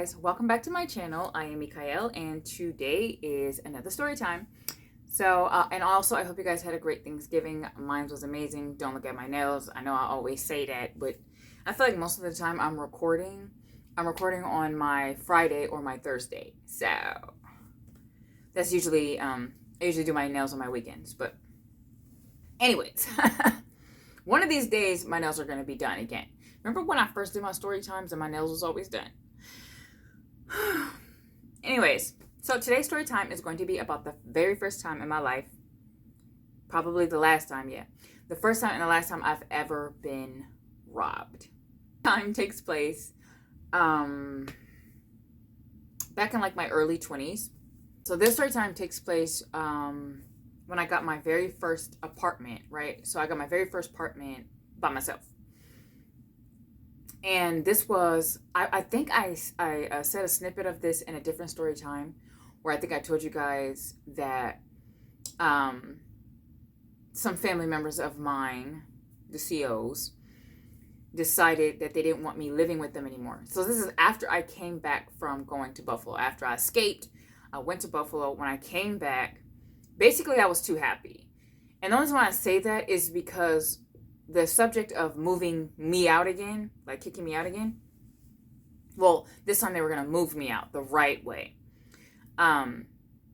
guys, welcome back to my channel. I am Mikael and today is another story time. And also I hope you guys had a great Thanksgiving. Mine was amazing. Don't look at my nails. I know I always say that, but I feel like most of the time I'm recording on my Friday or my Thursday. So that's usually, I usually do my nails on my weekends, but anyways, one of these days my nails are going to be done again. Remember when I first did my story times and my nails was always done? Anyways, so today's story time is going to be about the very first time in my life, probably the last time, the first time and the last time I've ever been robbed. Time takes place back in like my early 20s. So this story time takes place when I got my very first apartment, right? So I got my very first apartment by myself. And this was, I think I said a snippet of this in a different story time where I think I told you guys that some family members of mine, the COs, decided that they didn't want me living with them anymore. So this is after I came back from going to Buffalo. After I escaped, I went to Buffalo. When I came back, basically I was too happy. And the only reason why I say that is because the subject of moving me out again, like kicking me out again, well, this time they were going to move me out the right way.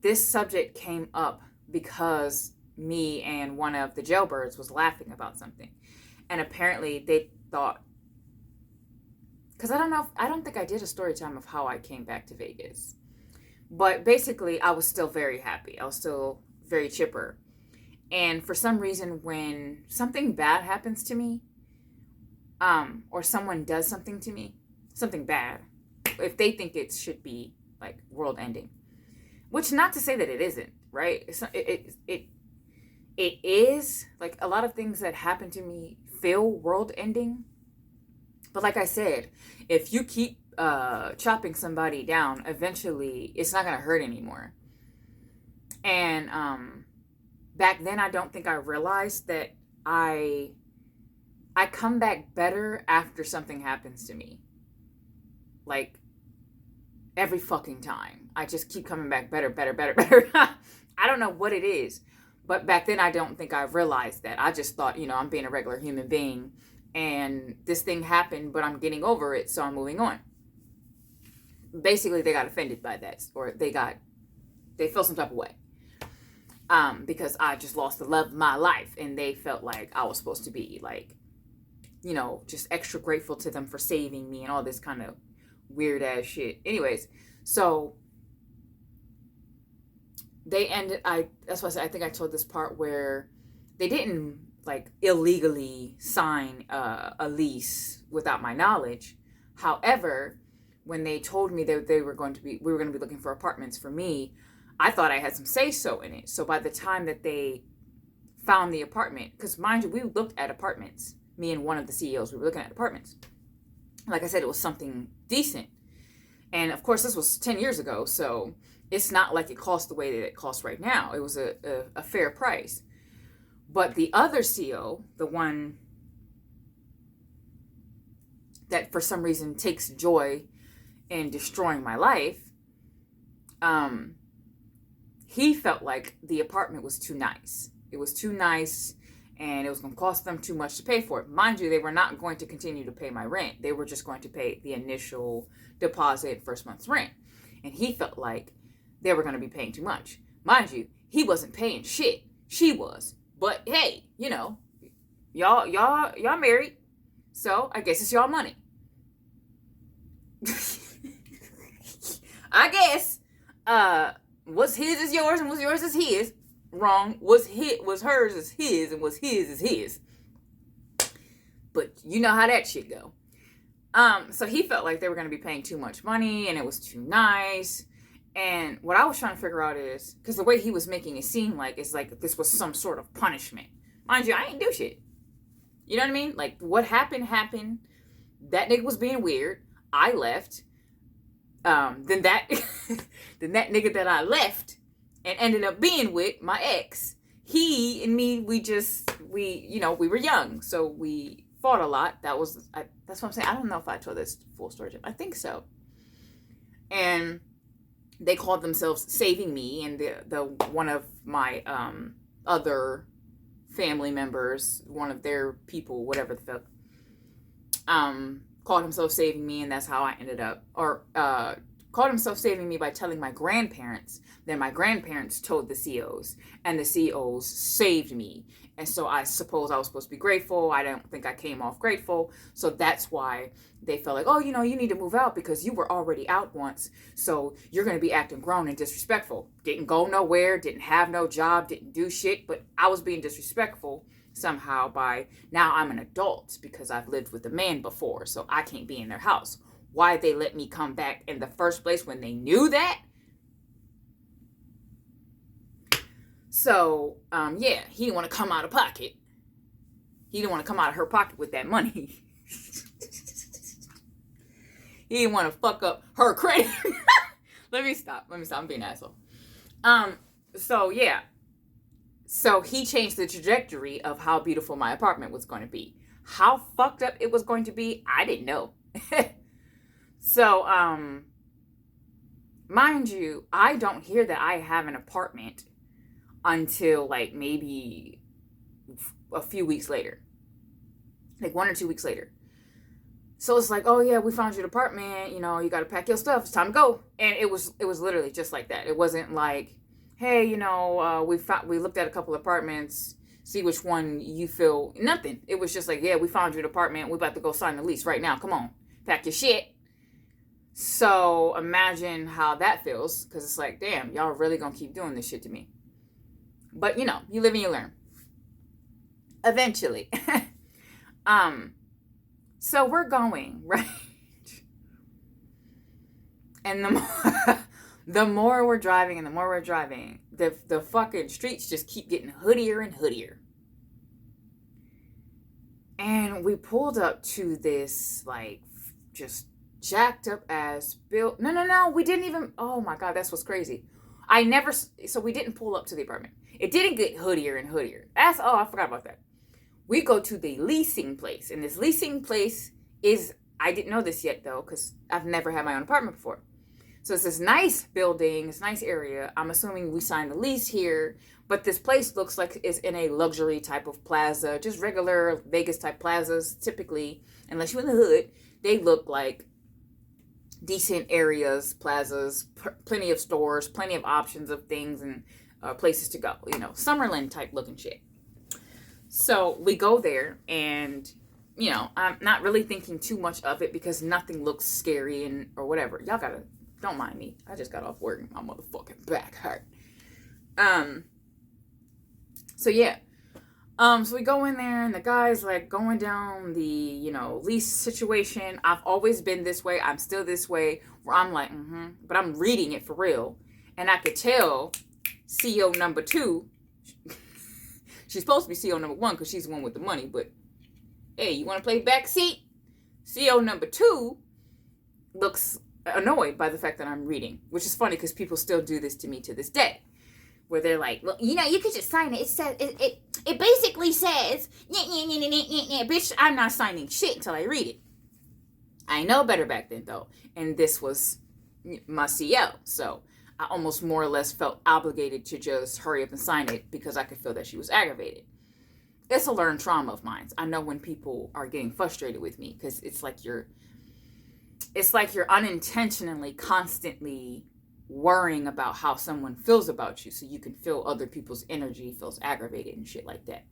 This subject came up because me and one of the jailbirds was laughing about something. And apparently they thought, because I don't think I did a story time of how I came back to Vegas. But basically, I was still very happy. I was still very chipper. And for some reason, when something bad happens to me, or someone does something to me, something bad, if they think it should be like world ending, which not to say that it isn't, right? It is, like, a lot of things that happen to me feel world ending. But like I said, if you keep chopping somebody down, eventually it's not going to hurt anymore. And back then, I don't think I realized that I come back better after something happens to me. Like, every fucking time. I just keep coming back better. I don't know what it is. But back then, I don't think I realized that. I just thought, I'm being a regular human being. And this thing happened, but I'm getting over it, so I'm moving on. Basically, they got offended by that. Or they felt some type of way. Because I just lost the love of my life, and they felt like I was supposed to be like, just extra grateful to them for saving me and all this kind of weird ass shit. Anyways, so they ended, that's why I said, I think I told this part where they didn't like illegally sign a lease without my knowledge. However, when they told me that we were going to be looking for apartments for me, I thought I had some say-so in it. So by the time that they found the apartment, because mind you, we looked at apartments. Me and one of the CEOs, we were looking at apartments. Like I said, it was something decent. And of course, this was 10 years ago, so it's not like it cost the way that it costs right now. It was a fair price. But the other CEO, the one that for some reason takes joy in destroying my life, he felt like the apartment was too nice. It was too nice, and it was going to cost them too much to pay for it. Mind you, they were not going to continue to pay my rent. They were just going to pay the initial deposit, first month's rent. And he felt like they were going to be paying too much. Mind you, he wasn't paying shit. She was. But hey, y'all married, so I guess it's y'all money. I guess. What's his is yours and what's yours is his. Wrong. What's hers is his and what's his is his. But you know how that shit go. So he felt like they were going to be paying too much money and it was too nice. And what I was trying to figure out is, because the way he was making it seem like, it's like this was some sort of punishment. Mind you, I ain't do shit. You know what I mean? Like, what happened. That nigga was being weird. I left. Then that nigga that I left and ended up being with, my ex, he and me, we were young, so we fought a lot. That's what I'm saying. I don't know if I told this full story. I think so. And they called themselves Saving Me, and the one of my other family members, one of their people, whatever the fuck, called himself Saving Me, and that's how I ended up, or called himself Saving Me by telling my grandparents. Then my grandparents told the COs, and the COs saved me. And so I suppose I was supposed to be grateful. I don't think I came off grateful. So that's why they felt like, oh, you know, you need to move out because you were already out once. So you're going to be acting grown and disrespectful. Didn't go nowhere, didn't have no job, didn't do shit. But I was being disrespectful somehow by now I'm an adult because I've lived with a man before. So I can't be in their house. Why they let me come back in the first place when they knew that? So, yeah, he didn't want to come out of pocket. He didn't want to come out of her pocket with that money. He didn't want to fuck up her credit. Let me stop. I'm being an asshole. So, yeah. So, he changed the trajectory of how beautiful my apartment was going to be. How fucked up it was going to be, I didn't know. So, mind you, I don't hear that I have an apartment until like maybe a few weeks later, like 1 or 2 weeks later. So it's like, oh yeah, we found your apartment, you know, you got to pack your stuff, it's time to go. And it was literally just like that. It wasn't like, hey, you know, we looked at a couple apartments, see which one you feel. Nothing. It was just like, yeah, we found your apartment, we about to go sign the lease right now, come on, pack your shit. So imagine how that feels, because it's like, damn, y'all really gonna keep doing this shit to me. But, you know, you live and you learn. Eventually. So we're going, right? And the more we're driving and the more we're driving, the fucking streets just keep getting hoodier and hoodier. And we pulled up to this, like, just jacked up ass build. No, we didn't even, oh my God, that's what's crazy. So we didn't pull up to the apartment. It didn't get hoodier and hoodier. I forgot about that. We go to the leasing place. And this leasing place is, I didn't know this yet though, because I've never had my own apartment before. So it's this nice building, this nice area. I'm assuming we signed the lease here. But this place looks like it's in a luxury type of plaza. Just regular Vegas type plazas. Typically, unless you're in the hood, they look like decent areas, plazas, plenty of stores, plenty of options of things and places to go, you know, Summerlin type looking shit. So we go there and, you know, I'm not really thinking too much of it because nothing looks scary and or whatever. Y'all don't mind me. I just got off work and my motherfucking back hurt. So yeah. So we go in there and the guy's like going down the, you know, lease situation. I've always been this way. I'm still this way where I'm like, but I'm reading it for real. And I could tell CO number 2, she's supposed to be CO number 1 because she's the one with the money. But hey, you want to play backseat? CO number 2 looks annoyed by the fact that I'm reading, which is funny because people still do this to me to this day. Where they're like, well, you know, you could just sign it. It says it basically says, bitch, I'm not signing shit until I read it. I know better back then though, and this was my CO, so I almost more or less felt obligated to just hurry up and sign it because I could feel that she was aggravated. It's a learned trauma of mine. I know when people are getting frustrated with me because it's like you're unintentionally constantly worrying about how someone feels about you so you can feel other people's energy feels aggravated and shit like that.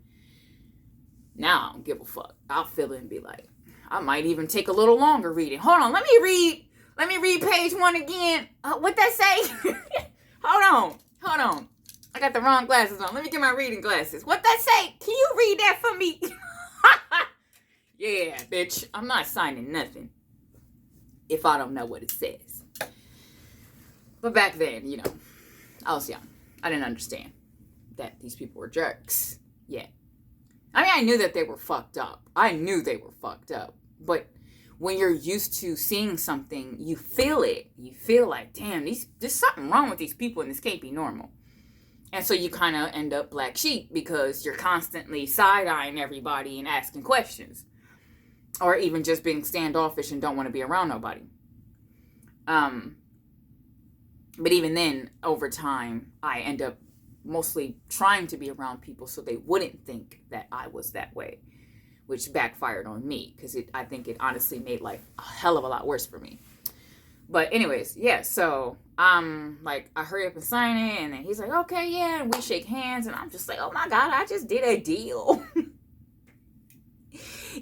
Now I don't give a fuck. I'll feel it and be like, I might even take a little longer reading. Hold on, let me read page 1 again. What that say? Hold on. I got the wrong glasses on. Let me get my reading glasses. What that say? Can you read that for me? Yeah, bitch. I'm not signing nothing if I don't know what it says. But back then, you know, I was young. I didn't understand that these people were jerks. Yeah. I mean, I knew that they were fucked up. But when you're used to seeing something, you feel it. You feel like, damn, there's something wrong with these people and this can't be normal. And so you kind of end up black sheep because you're constantly side-eyeing everybody and asking questions. Or even just being standoffish and don't want to be around nobody. But even then, over time, I end up mostly trying to be around people so they wouldn't think that I was that way, which backfired on me because I think it honestly made life a hell of a lot worse for me. But anyways, yeah, so like I hurry up and sign it, and then he's like, okay, yeah, and we shake hands, and I'm just like, oh my God, I just did a deal.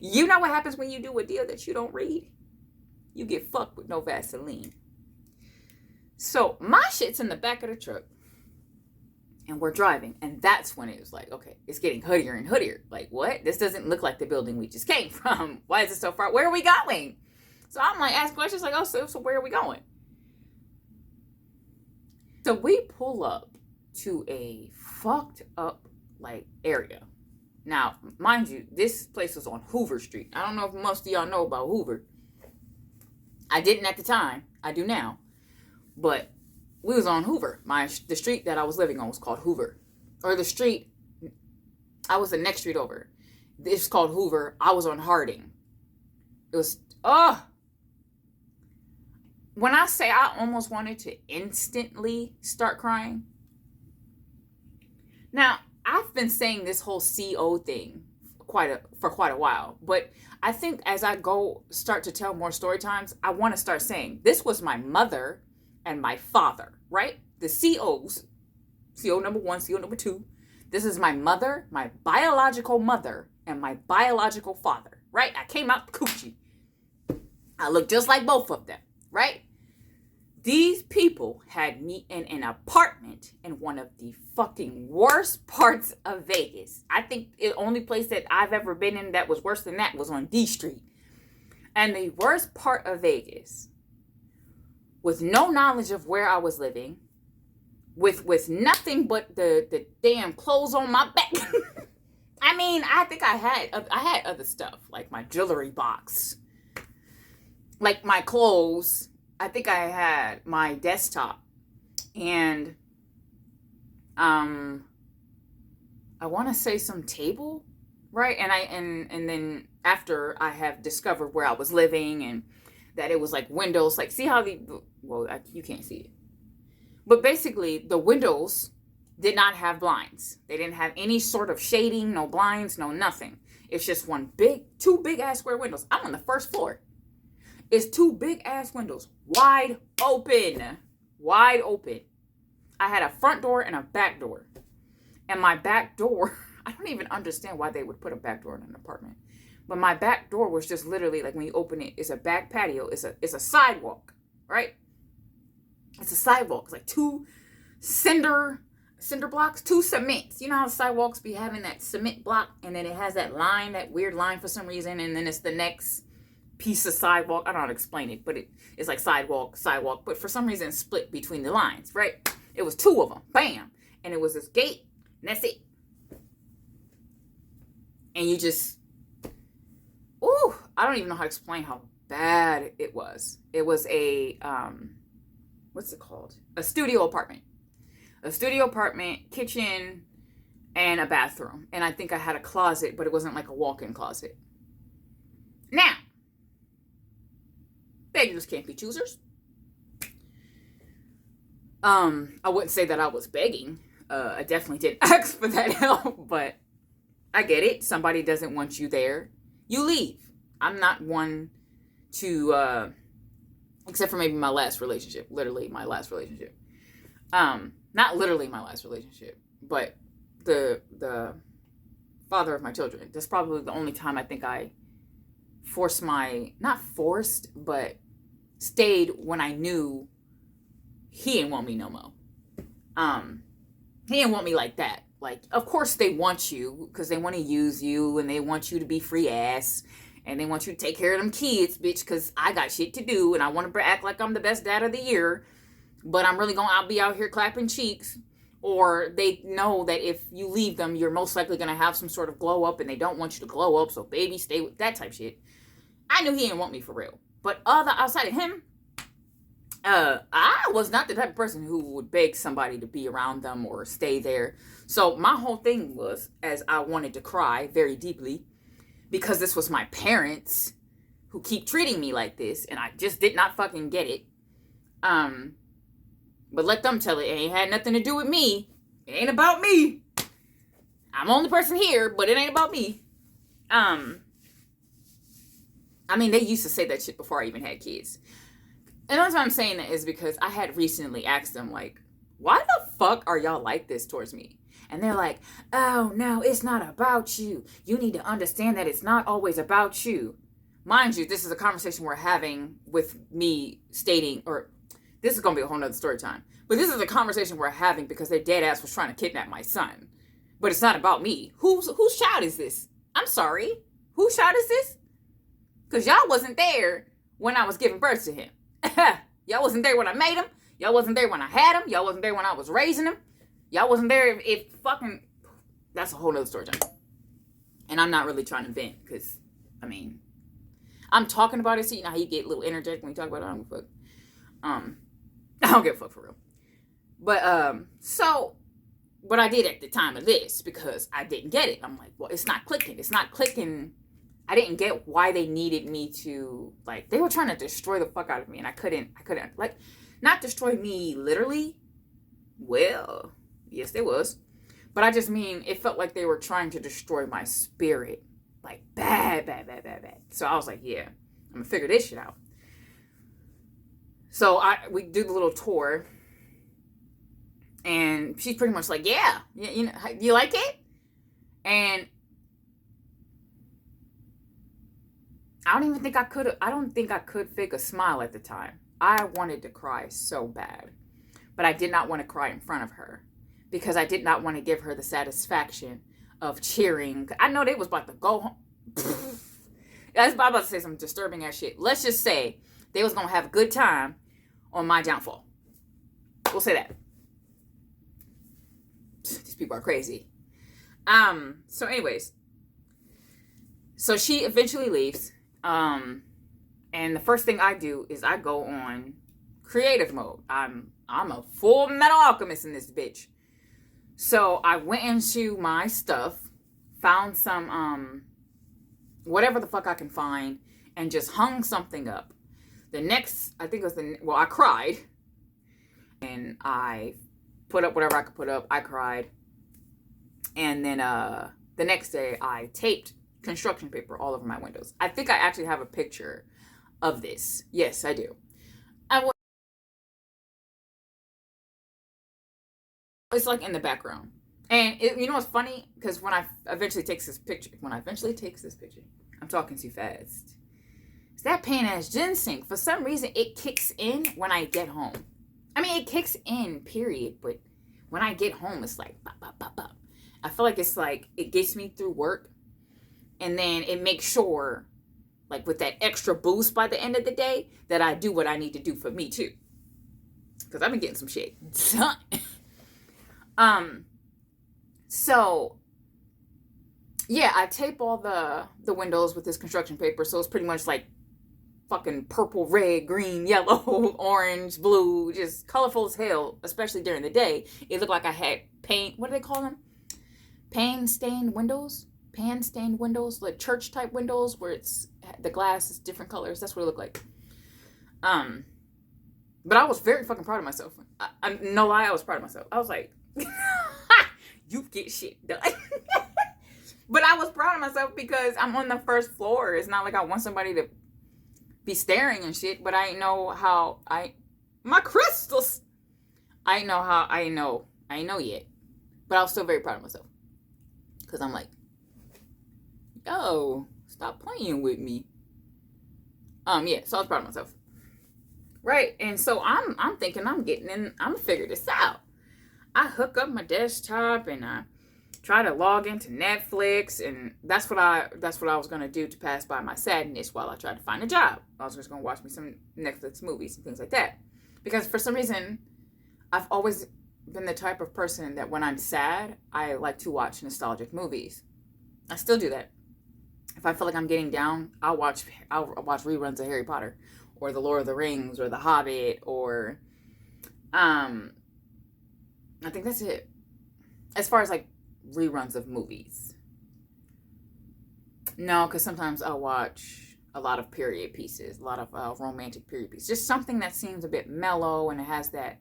You know what happens when you do a deal that you don't read? You get fucked with no Vaseline. So my shit's in the back of the truck, and we're driving, and that's when it was like, okay, it's getting hoodier and hoodier. Like, what? This doesn't look like the building we just came from. Why is it so far? Where are we going? So I'm like, ask questions like, oh, so where are we going? So we pull up to a fucked up, like, area. Now, mind you, this place was on Hoover Street. I don't know if most of y'all know about Hoover. I didn't at the time. I do now. But we was on Hoover. The street that I was living on was called Hoover. Or the street, I was the next street over. It's called Hoover. I was on Harding. It was, when I say I almost wanted to instantly start crying. Now, I've been saying this whole CO thing for quite a while, but I think as I start to tell more story times, I want to start saying this was my mother and my father, right? The COs, CO number 1, CO number 2. This is my mother, my biological mother, and my biological father, right? I came out coochie. I look just like both of them, right? These people had me in an apartment in one of the fucking worst parts of Vegas. I think the only place that I've ever been in that was worse than that was on D Street. And the worst part of Vegas, with no knowledge of where I was living, with nothing but the damn clothes on my back. I mean, I think I had other stuff, like my jewelry box, like my clothes. I think I had my desktop, and I want to say some table, right? And then after I have discovered where I was living and that it was like windows, like see how you can't see it, but basically the windows did not have blinds. They didn't have any sort of shading, no blinds, no nothing. It's just two big ass square windows. I'm on the first floor. It's two big ass windows, wide open. I had a front door and a back door. And my back door, I don't even understand why they would put a back door in an apartment. But my back door was just literally like when you open it, it's a back patio. It's a sidewalk, right? It's a sidewalk. It's like two cinder blocks, two cements. You know how sidewalks be having that cement block and then it has that line, that weird line for some reason, and then it's the next piece of sidewalk. I don't know how to explain it, but it's like sidewalk, but for some reason it's split between the lines, right? It was two of them, bam, and it was this gate, and that's it. And you just, I don't even know how to explain how bad it was. It was a, what's it called? A studio apartment, kitchen, and a bathroom. And I think I had a closet, but it wasn't like a walk-in closet. Now, beggars can't be choosers. I wouldn't say that I was begging. I definitely didn't ask for that help, but I get it. Somebody doesn't want you there. You leave. I'm not one to, except for maybe my last relationship. Literally my last relationship. Not literally my last relationship, but the father of my children. That's probably the only time I think I but stayed when I knew he didn't want me no more. He didn't want me like that. Like, of course they want you because they want to use you and they want you to be free ass and they want you to take care of them kids, bitch, because I got shit to do and I want to act like I'm the best dad of the year, but I'll be out here clapping cheeks. Or they know that if you leave them, you're most likely going to have some sort of glow up and they don't want you to glow up, so baby, stay with that type shit. I knew he didn't want me for real. But outside of him, I was not the type of person who would beg somebody to be around them or stay there. So my whole thing was, as I wanted to cry very deeply, because this was my parents who keep treating me like this, and I just did not fucking get it. But let them tell it. It ain't had nothing to do with me. It ain't about me. I'm the only person here, but it ain't about me. I mean, they used to say that shit before I even had kids. And the reason I'm saying that is because I had recently asked them, like, why the fuck are y'all like this towards me? And they're like, oh, no, it's not about you. You need to understand that it's not always about you. Mind you, this is a conversation we're having with me stating, or this is going to be a whole nother story time. But this is a conversation we're having because their dead ass was trying to kidnap my son. But it's not about me. Whose child is this? I'm sorry. Whose child is this? Because y'all wasn't there when I was giving birth to him. Y'all wasn't there when I made him. Y'all wasn't there when I had him. Y'all wasn't there when I was raising him. Y'all wasn't there if fucking... That's a whole nother story time. And I'm not really trying to vent because, I mean, I'm talking about it, so you know how you get a little energetic when you talk about it. I don't give a fuck. I don't give a fuck for real. But, so, what I did at the time of this, because I didn't get it. I'm like, well, it's not clicking. It's not clicking. I didn't get why they needed me to, like, they were trying to destroy the fuck out of me, and I couldn't, like, not destroy me literally. Well, yes, there was. But I just mean, it felt like they were trying to destroy my spirit. Like, bad. So I was like, yeah, I'm gonna figure this shit out. So we do the little tour. And she's pretty much like, yeah, you know, you like it? And I don't think I could fake a smile at the time. I wanted to cry so bad. But I did not want to cry in front of her. Because I did not want to give her the satisfaction of cheering. I know they was about to go home. I was about to say some disturbing ass shit. Let's just say they was going to have a good time on my downfall. We'll say that. These people are crazy. So anyways. So she eventually leaves. And the first thing I do is I go on creative mode. I'm a full metal alchemist in this bitch. So I went into my stuff, found some, whatever the fuck I can find, and just hung something up. The next, I think it was I cried. And I put up whatever I could put up. I cried. And then the next day, I taped construction paper all over my windows. I think I actually have a picture of this. Yes, I do. It's like in the background. And you know what's funny? Because when I eventually takes this picture, I'm talking too fast. It's that pain ass ginseng. For some reason, it kicks in when I get home. I mean, it kicks in, period. But when I get home, it's like, bop, bop, bop, bop. I feel like it's like, it gets me through work. And then it makes sure, like with that extra boost by the end of the day, that I do what I need to do for me too. Because I've been getting some shit done. So, yeah, I tape all the windows with this construction paper. So it's pretty much like fucking purple, red, green, yellow, orange, blue, just colorful as hell, especially during the day. It looked like I had paint, what do they call them? Pan-stained windows, like church type windows where the glass is different colors. That's what it looked like. But I was very fucking proud of myself. No lie, I was proud of myself. I was like, you get shit done. But I was proud of myself because I'm on the first floor. It's not like I want somebody to be staring and shit, but I know how my crystals. I know yet. But I was still very proud of myself. Because I'm like, yo, stop playing with me. Yeah, so I was proud of myself. Right, and so I'm thinking I'm gonna figure this out. I hook up my desktop and I try to log into Netflix, and that's what I was gonna do to pass by my sadness while I tried to find a job. I was just gonna watch me some Netflix movies and things like that. Because for some reason, I've always been the type of person that when I'm sad, I like to watch nostalgic movies. I still do that. If I feel like I'm getting down, I'll watch reruns of Harry Potter or The Lord of the Rings or The Hobbit or I think that's it. As far as like reruns of movies. No, because sometimes I'll watch a lot of period pieces, a lot of romantic period pieces. Just something that seems a bit mellow and it has that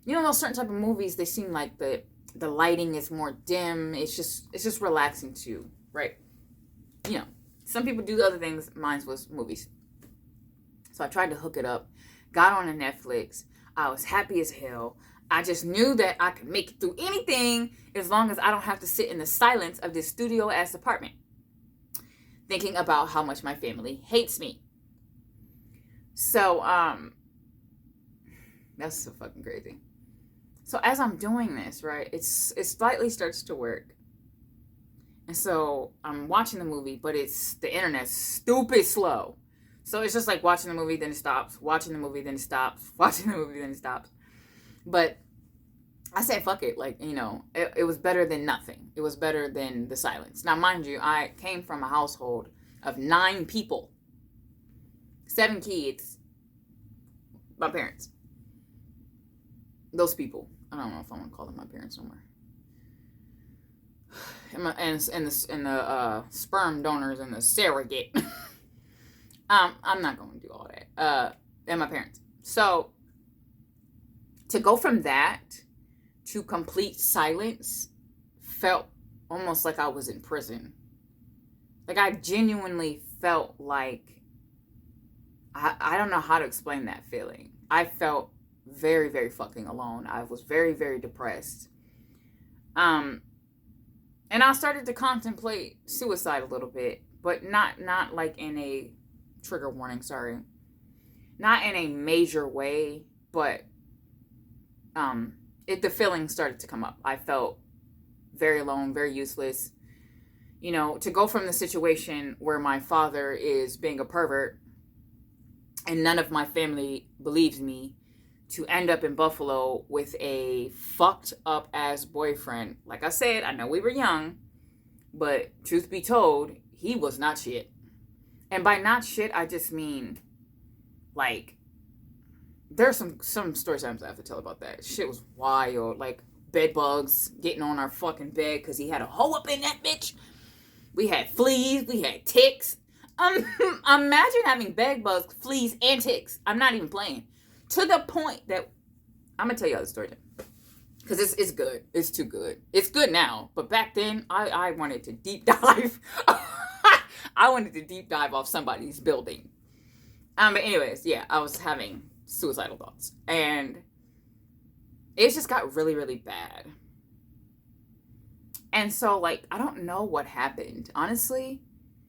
you know, those certain type of movies, they seem like the lighting is more dim. It's just relaxing too, right? You know, some people do other things. Mine was movies. So I tried to hook it up, got on a Netflix. I was happy as hell. I just knew that I could make it through anything as long as I don't have to sit in the silence of this studio ass apartment, thinking about how much my family hates me. So, that's so fucking crazy. So as I'm doing this, right, it slightly starts to work. And so I'm watching the movie, but the internet's stupid slow. So it's just like watching the movie, then it stops, watching the movie, then it stops, watching the movie, then it stops. But I said, fuck it. Like, you know, it was better than nothing. It was better than the silence. Now, mind you, I came from a household of 9 people, 7 kids, my parents. Those people. I don't know if I want to call them my parents somewhere. And the sperm donors and the surrogate. I'm not going to do all that. And my parents. So, to go from that to complete silence felt almost like I was in prison. Like, I genuinely felt like, I don't know how to explain that feeling. I felt very, very fucking alone. I was very, very depressed. And I started to contemplate suicide a little bit, but not like in a trigger warning, sorry. Not in a major way, but the feeling started to come up. I felt very alone, very useless. You know, to go from the situation where my father is being a pervert and none of my family believes me, to end up in Buffalo with a fucked up ass boyfriend. Like I said, I know we were young, but truth be told, he was not shit. And by not shit, I just mean, like, there's some story times I have to tell about that. Shit was wild. Like, bed bugs getting on our fucking bed because he had a hole up in that bitch. We had fleas. We had ticks. Imagine having bed bugs, fleas, and ticks. I'm not even playing. To the point that, I'm going to tell you all the story because it's good. It's too good. It's good now. But back then, I wanted to deep dive. I wanted to deep dive off somebody's building. But anyways, yeah, I was having suicidal thoughts. And it just got really, really bad. And so, like, I don't know what happened, honestly.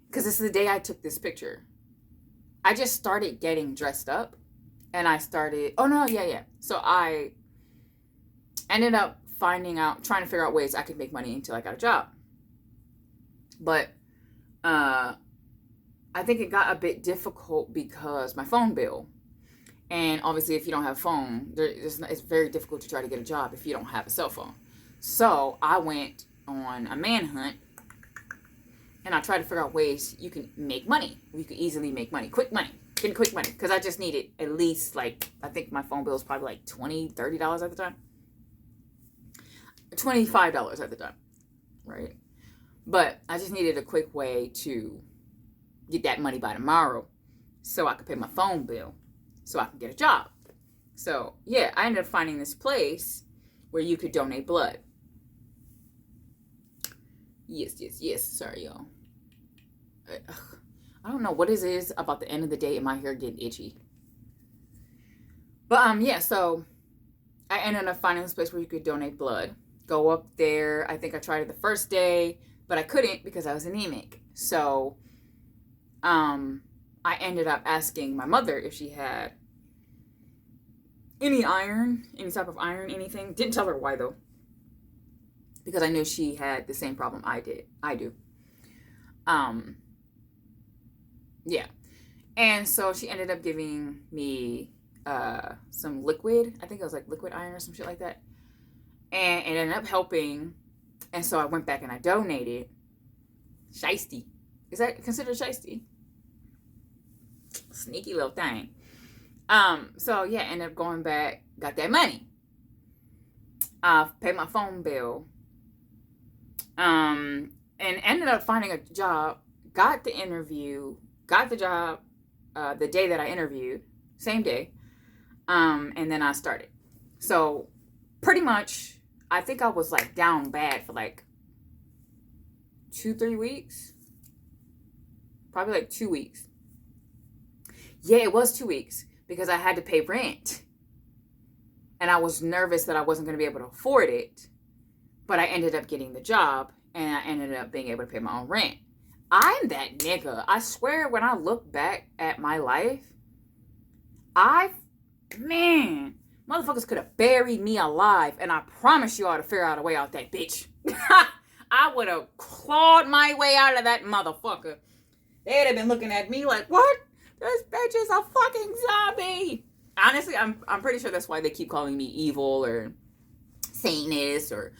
Because this is the day I took this picture. I just started getting dressed up. And I started, So I ended up trying to figure out ways I could make money until I got a job. But I think it got a bit difficult because my phone bill. And obviously, if you don't have a phone, it's very difficult to try to get a job if you don't have a cell phone. So I went on a manhunt. And I tried to figure out ways you can make money. You could easily make money. Quick money. Getting quick money. Because I just needed at least, like, I think my phone bill was probably like $20, $30 at the time. $25 at the time. Right? But I just needed a quick way to get that money by tomorrow so I could pay my phone bill so I could get a job. So, yeah, I ended up finding this place where you could donate blood. Yes. Sorry, y'all. I don't know what it is about the end of the day and my hair getting itchy. But, so I ended up finding this place where you could donate blood. Go up there. I think I tried it the first day, but I couldn't because I was anemic. So, I ended up asking my mother if she had any iron, any type of iron, anything. Didn't tell her why, though. Because I knew she had the same problem I do. Yeah. And so she ended up giving me some liquid. I think it was like liquid iron or some shit like that. And it ended up helping. And so I went back and I donated. Shiesty. Is that considered shiesty? Sneaky little thing. So yeah, ended up going back, got that money. Paid my phone bill. And ended up finding a job, got the interview, got the job the day that I interviewed, same day, and then I started. So pretty much, I think I was like down bad for like 2-3 weeks. Probably like 2 weeks. Yeah, it was 2 weeks because I had to pay rent. And I was nervous that I wasn't going to be able to afford it. But I ended up getting the job and I ended up being able to pay my own rent. I'm that nigga. I swear when I look back at my life, man, motherfuckers could have buried me alive. And I promise you I ought to figure out a way out that bitch. I would have clawed my way out of that motherfucker. They'd have been looking at me like, what? This bitch is a fucking zombie. Honestly, I'm pretty sure that's why they keep calling me evil or Satanist or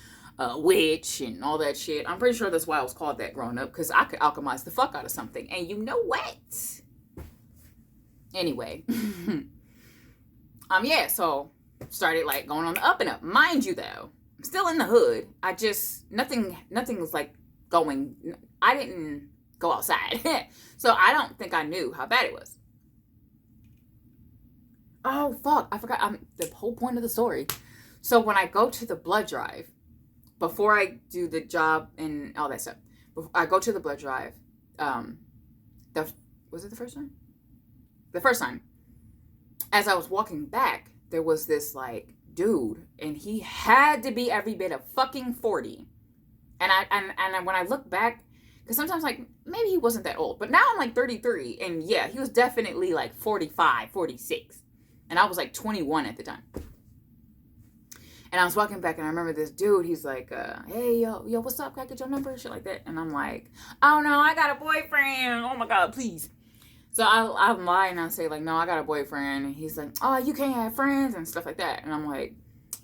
witch and all that shit. I'm pretty sure that's why I was called that growing up, because I could alchemize the fuck out of something. And you know what? Anyway. Yeah, so started like going on the up and up. Mind you though, I'm still in the hood. I just, nothing was like going, I didn't go outside. So I don't think I knew how bad it was. Oh, fuck. I forgot the whole point of the story. So when I go to the blood drive, before I do the job and all that stuff, I go to the blood drive. Was it the first time? The first time. As I was walking back, there was this like dude, and he had to be every bit of fucking 40. And when I look back, because sometimes like maybe he wasn't that old, but now I'm like 33, and yeah, he was definitely like 45, 46. And I was like 21 at the time. And I was walking back and I remember this dude, he's like, hey, yo, what's up? Can I get your number? Shit like that. And I'm like, oh no, I got a boyfriend. Oh my God, please. So I'm lying and I say like, no, I got a boyfriend. And he's like, oh, you can't have friends and stuff like that. And I'm like,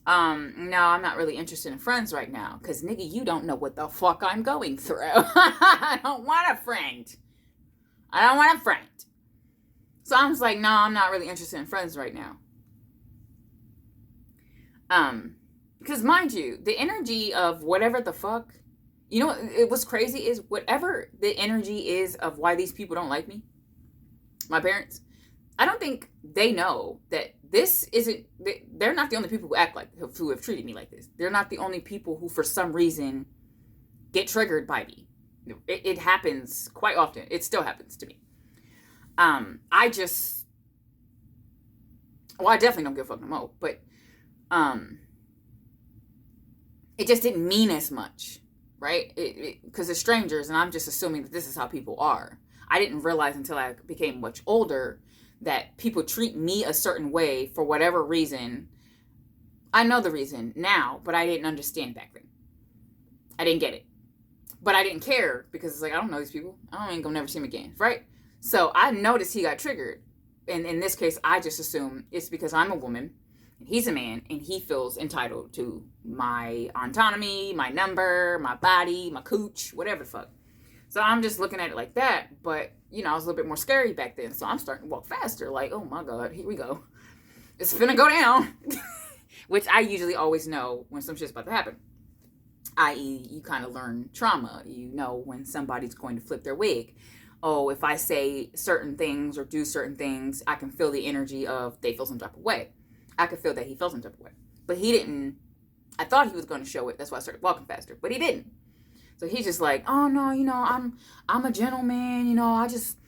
no, I'm not really interested in friends right now. Cause nigga, you don't know what the fuck I'm going through. I don't want a friend. I don't want a friend. So I was like, no, I'm not really interested in friends right now. Because mind you, the energy of whatever the fuck, you know, what's crazy is whatever the energy is of why these people don't like me, my parents, I don't think they know that this isn't, they're not the only people who act like, who have treated me like this. They're not the only people who for some reason get triggered by me. It happens quite often. It still happens to me. I definitely don't give a fuck no more, but, it just didn't mean as much, right? Because it's strangers, and I'm just assuming that this is how people are. I didn't realize until I became much older that people treat me a certain way for whatever reason. I know the reason now, but I didn't understand back then. I didn't get it. But I didn't care, because it's like, I don't know these people. I ain't gonna never see them again, right? So I noticed he got triggered. And in this case, I just assume it's because I'm a woman, and he's a man, and he feels entitled to my autonomy, my number, my body, my cooch, whatever the fuck. So I'm just looking at it like that. But, you know, I was a little bit more scary back then. So I'm starting to walk faster. Like, oh my God, here we go. It's finna go down. Which I usually always know when some shit's about to happen. I.e., you kind of learn trauma. You know when somebody's going to flip their wig. Oh, if I say certain things or do certain things, I can feel the energy of they feel some type of way. I could feel that he felt some type of way. But he didn't. I thought he was going to show it. That's why I started walking faster. But he didn't. So he's just like, oh no, you know, I'm a gentleman, you know, I just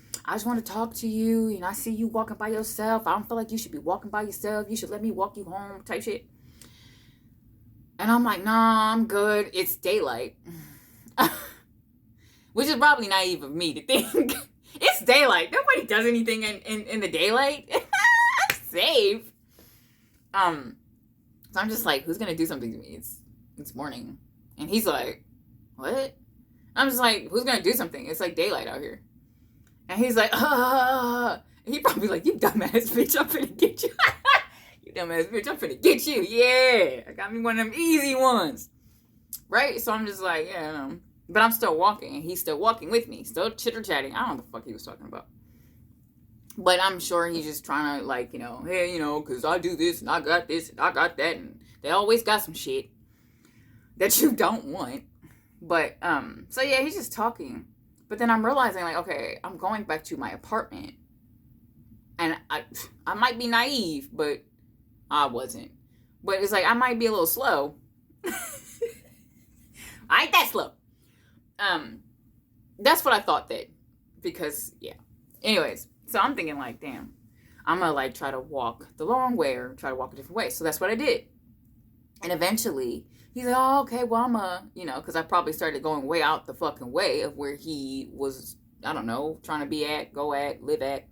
want to talk to you. You know, I see you walking by yourself. I don't feel like you should be walking by yourself. You should let me walk you home type shit. And I'm like, nah, I'm good. It's daylight. Which is probably naive of me to think. It's daylight. Nobody does anything in the daylight. I'm safe. So I'm just like, who's gonna do something to me? It's morning. And he's like, what? I'm just like, who's gonna do something? It's like daylight out here. And he's like, and he probably like, you dumbass bitch, I'm finna get you. You dumbass bitch, I'm finna get you. Yeah, I got me one of them easy ones. Right? So I'm just like, yeah, but I'm still walking, and he's still walking with me, still chitter-chatting. I don't know what the fuck he was talking about. But I'm sure he's just trying to, like, you know, hey, you know, because I do this, and I got this, and I got that, and they always got some shit that you don't want. But, so yeah, he's just talking. But then I'm realizing, like, okay, I'm going back to my apartment. And I might be naive, but I wasn't. But it's like, I might be a little slow. I ain't that slow. That's what I thought that, because, yeah. Anyways, so I'm thinking like, damn, I'm gonna like try to walk the long way or try to walk a different way. So that's what I did. And eventually, he's like, oh, okay, well, because I probably started going way out the fucking way of where he was, I don't know, trying to be at, go at, live at.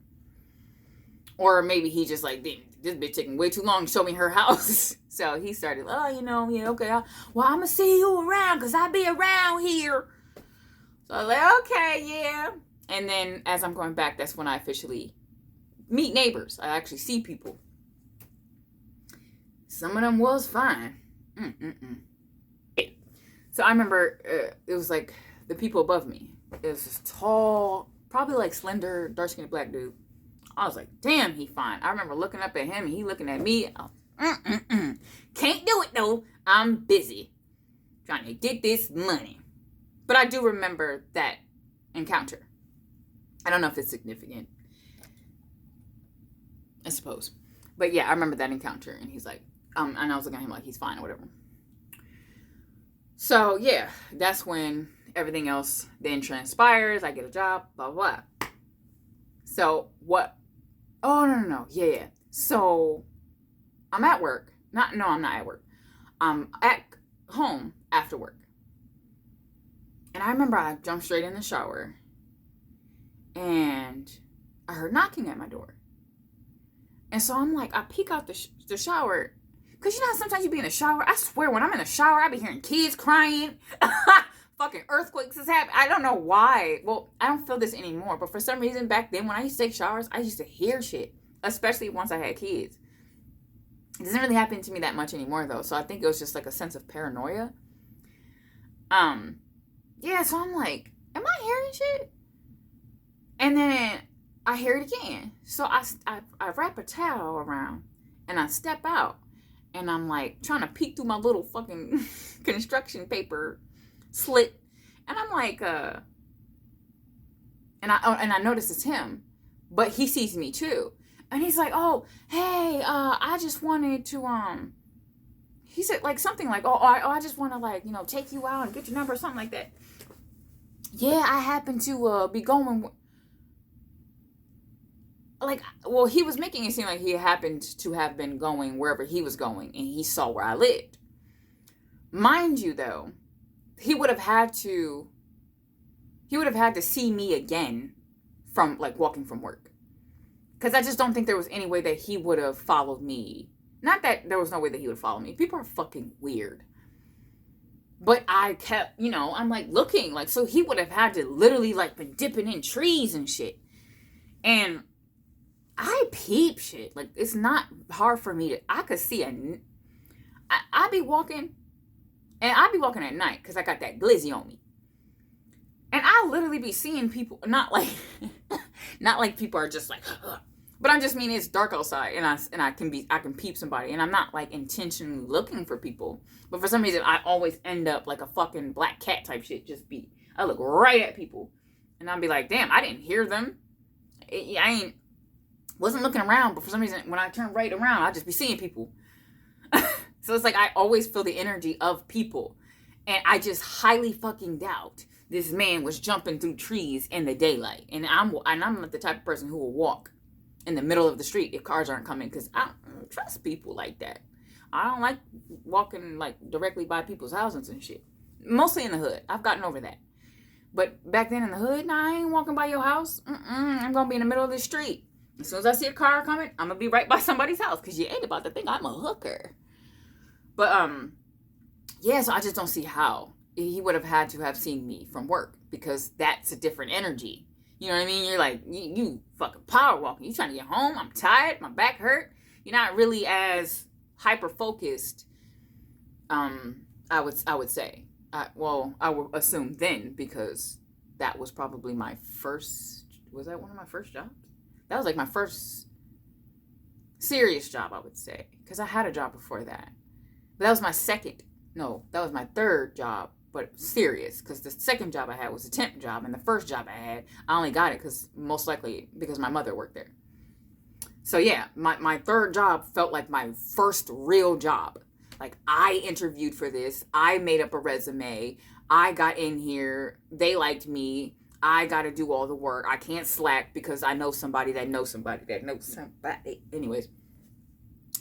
Or maybe he just like, this bitch taking way too long to show me her house. So he started, yeah, okay. Well, I'm going to see you around because I be around here. So I was like, okay, yeah. And then as I'm going back, that's when I officially meet neighbors. I actually see people. Some of them was fine. So I remember it was like the people above me. It was this tall, probably like slender, dark-skinned black dude. I was like, damn, he fine. I remember looking up at him and he looking at me. I was, can't do it though. I'm busy trying to get this money. But I do remember that encounter. I don't know if it's significant, I suppose. But yeah, I remember that encounter. And he's like, and I was looking at him like he's fine or whatever. So yeah, that's when everything else then transpires. I get a job, blah, blah, blah. So what? Oh, no. Yeah. So I'm at work. I'm not at work. I'm at home after work. And I remember I jumped straight in the shower and I heard knocking at my door. And so I'm like, I peek out the shower. Because you know how sometimes you be in the shower? I swear, when I'm in the shower, I be hearing kids crying. Fucking earthquakes is happening. I don't know why. Well, I don't feel this anymore. But for some reason, back then, when I used to take showers, I used to hear shit. Especially once I had kids. It doesn't really happen to me that much anymore, though. So I think it was just like a sense of paranoia. Yeah, so I'm like, am I hearing shit? And then I hear it again. So I wrap a towel around and I step out. And I'm like trying to peek through my little fucking construction paper slit. And I'm like, and I notice it's him. But he sees me too. And he's like, oh, hey, I just wanted to, he said like something like, I just want to like, take you out and get your number or something like that. Yeah, I happen to be going. Like, well, he was making it seem like he happened to have been going wherever he was going, and he saw where I lived. Mind you, though, he would have had to see me again from, like, walking from work. Because I just don't think there was any way that he would have followed me. Not that there was no way that he would follow me. People are fucking weird. But I kept, I'm, like, looking. Like, so he would have had to literally, like, been dipping in trees and shit. And I peep shit. Like, it's not hard for me to, I could see I be walking, and I be walking at night, because I got that glizzy on me. And I literally be seeing people, not like people are just like, ugh. But I just mean it's dark outside, and I can peep somebody, and I'm not like intentionally looking for people. But for some reason, I always end up like a fucking black cat type shit. I look right at people, and I'll be like, damn, I didn't hear them. Wasn't looking around, but for some reason, when I turn right around, I'll just be seeing people. So it's like I always feel the energy of people. And I just highly fucking doubt this man was jumping through trees in the daylight. And I'm not the type of person who will walk in the middle of the street if cars aren't coming, because I don't trust people like that. I don't like walking like directly by people's houses and shit. Mostly in the hood. I've gotten over that. But back then in the hood, I ain't walking by your house. I'm going to be in the middle of the street. As soon as I see a car coming, I'm going to be right by somebody's house, because you ain't about to think I'm a hooker. But, yeah, so I just don't see how he would have had to have seen me from work, because that's a different energy. You know what I mean? You're like, you fucking power walking. You trying to get home? I'm tired. My back hurt. You're not really as hyper-focused, I would say. I would assume then, because that was probably my first, was that one of my first jobs? That was like my first serious job, I would say. Because I had a job before that. But that was my third job, but serious. Because the second job I had was a temp job. And the first job I had, I only got it most likely because my mother worked there. So yeah, my third job felt like my first real job. Like, I interviewed for this. I made up a resume. I got in here. They liked me. I got to do all the work. I can't slack because I know somebody that knows somebody that knows somebody. Anyways.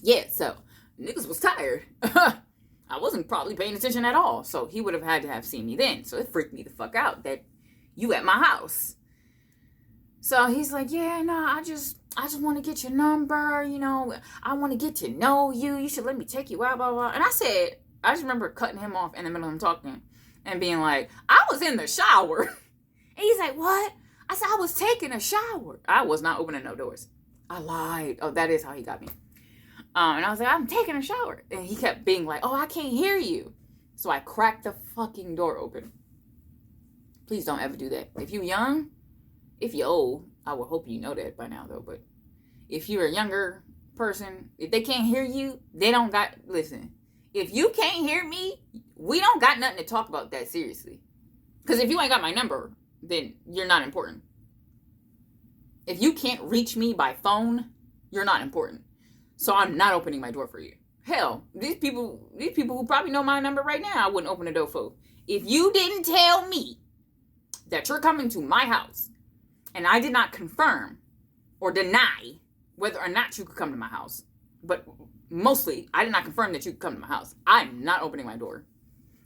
Yeah, so niggas was tired. I wasn't probably paying attention at all. So he would have had to have seen me then. So it freaked me the fuck out that you at my house. So he's like, yeah, no, I just want to get your number. You know, I want to get to know you. You should let me take you out, blah, blah. And I just remember cutting him off in the middle of him talking and being like, I was in the shower. And he's like, what? I said, I was taking a shower. I was not opening no doors. I lied. Oh, that is how he got me. And I was like, I'm taking a shower. And he kept being like, oh, I can't hear you. So I cracked the fucking door open. Please don't ever do that. If you're young, if you're old, I would hope you know that by now, though. But if you're a younger person, if they can't hear you, they don't got, listen, if you can't hear me, we don't got nothing to talk about that seriously. Because if you ain't got my number, then you're not important. If you can't reach me by phone, you're not important. So I'm not opening my door for you. Hell, these people who probably know my number right now, I wouldn't open the door for. If you didn't tell me that you're coming to my house, and I did not confirm or deny whether or not you could come to my house, but mostly I did not confirm that you could come to my house, I'm not opening my door.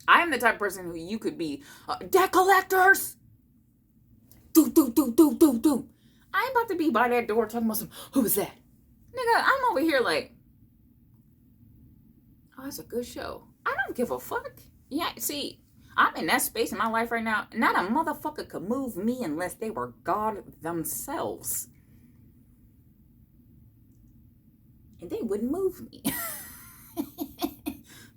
I am the type of person who you could be, debt collectors! Do. I ain't about to be by that door talking about who was that? Nigga, I'm over here like, oh, that's a good show. I don't give a fuck. Yeah, see, I'm in that space in my life right now. Not a motherfucker could move me unless they were God themselves. And they wouldn't move me.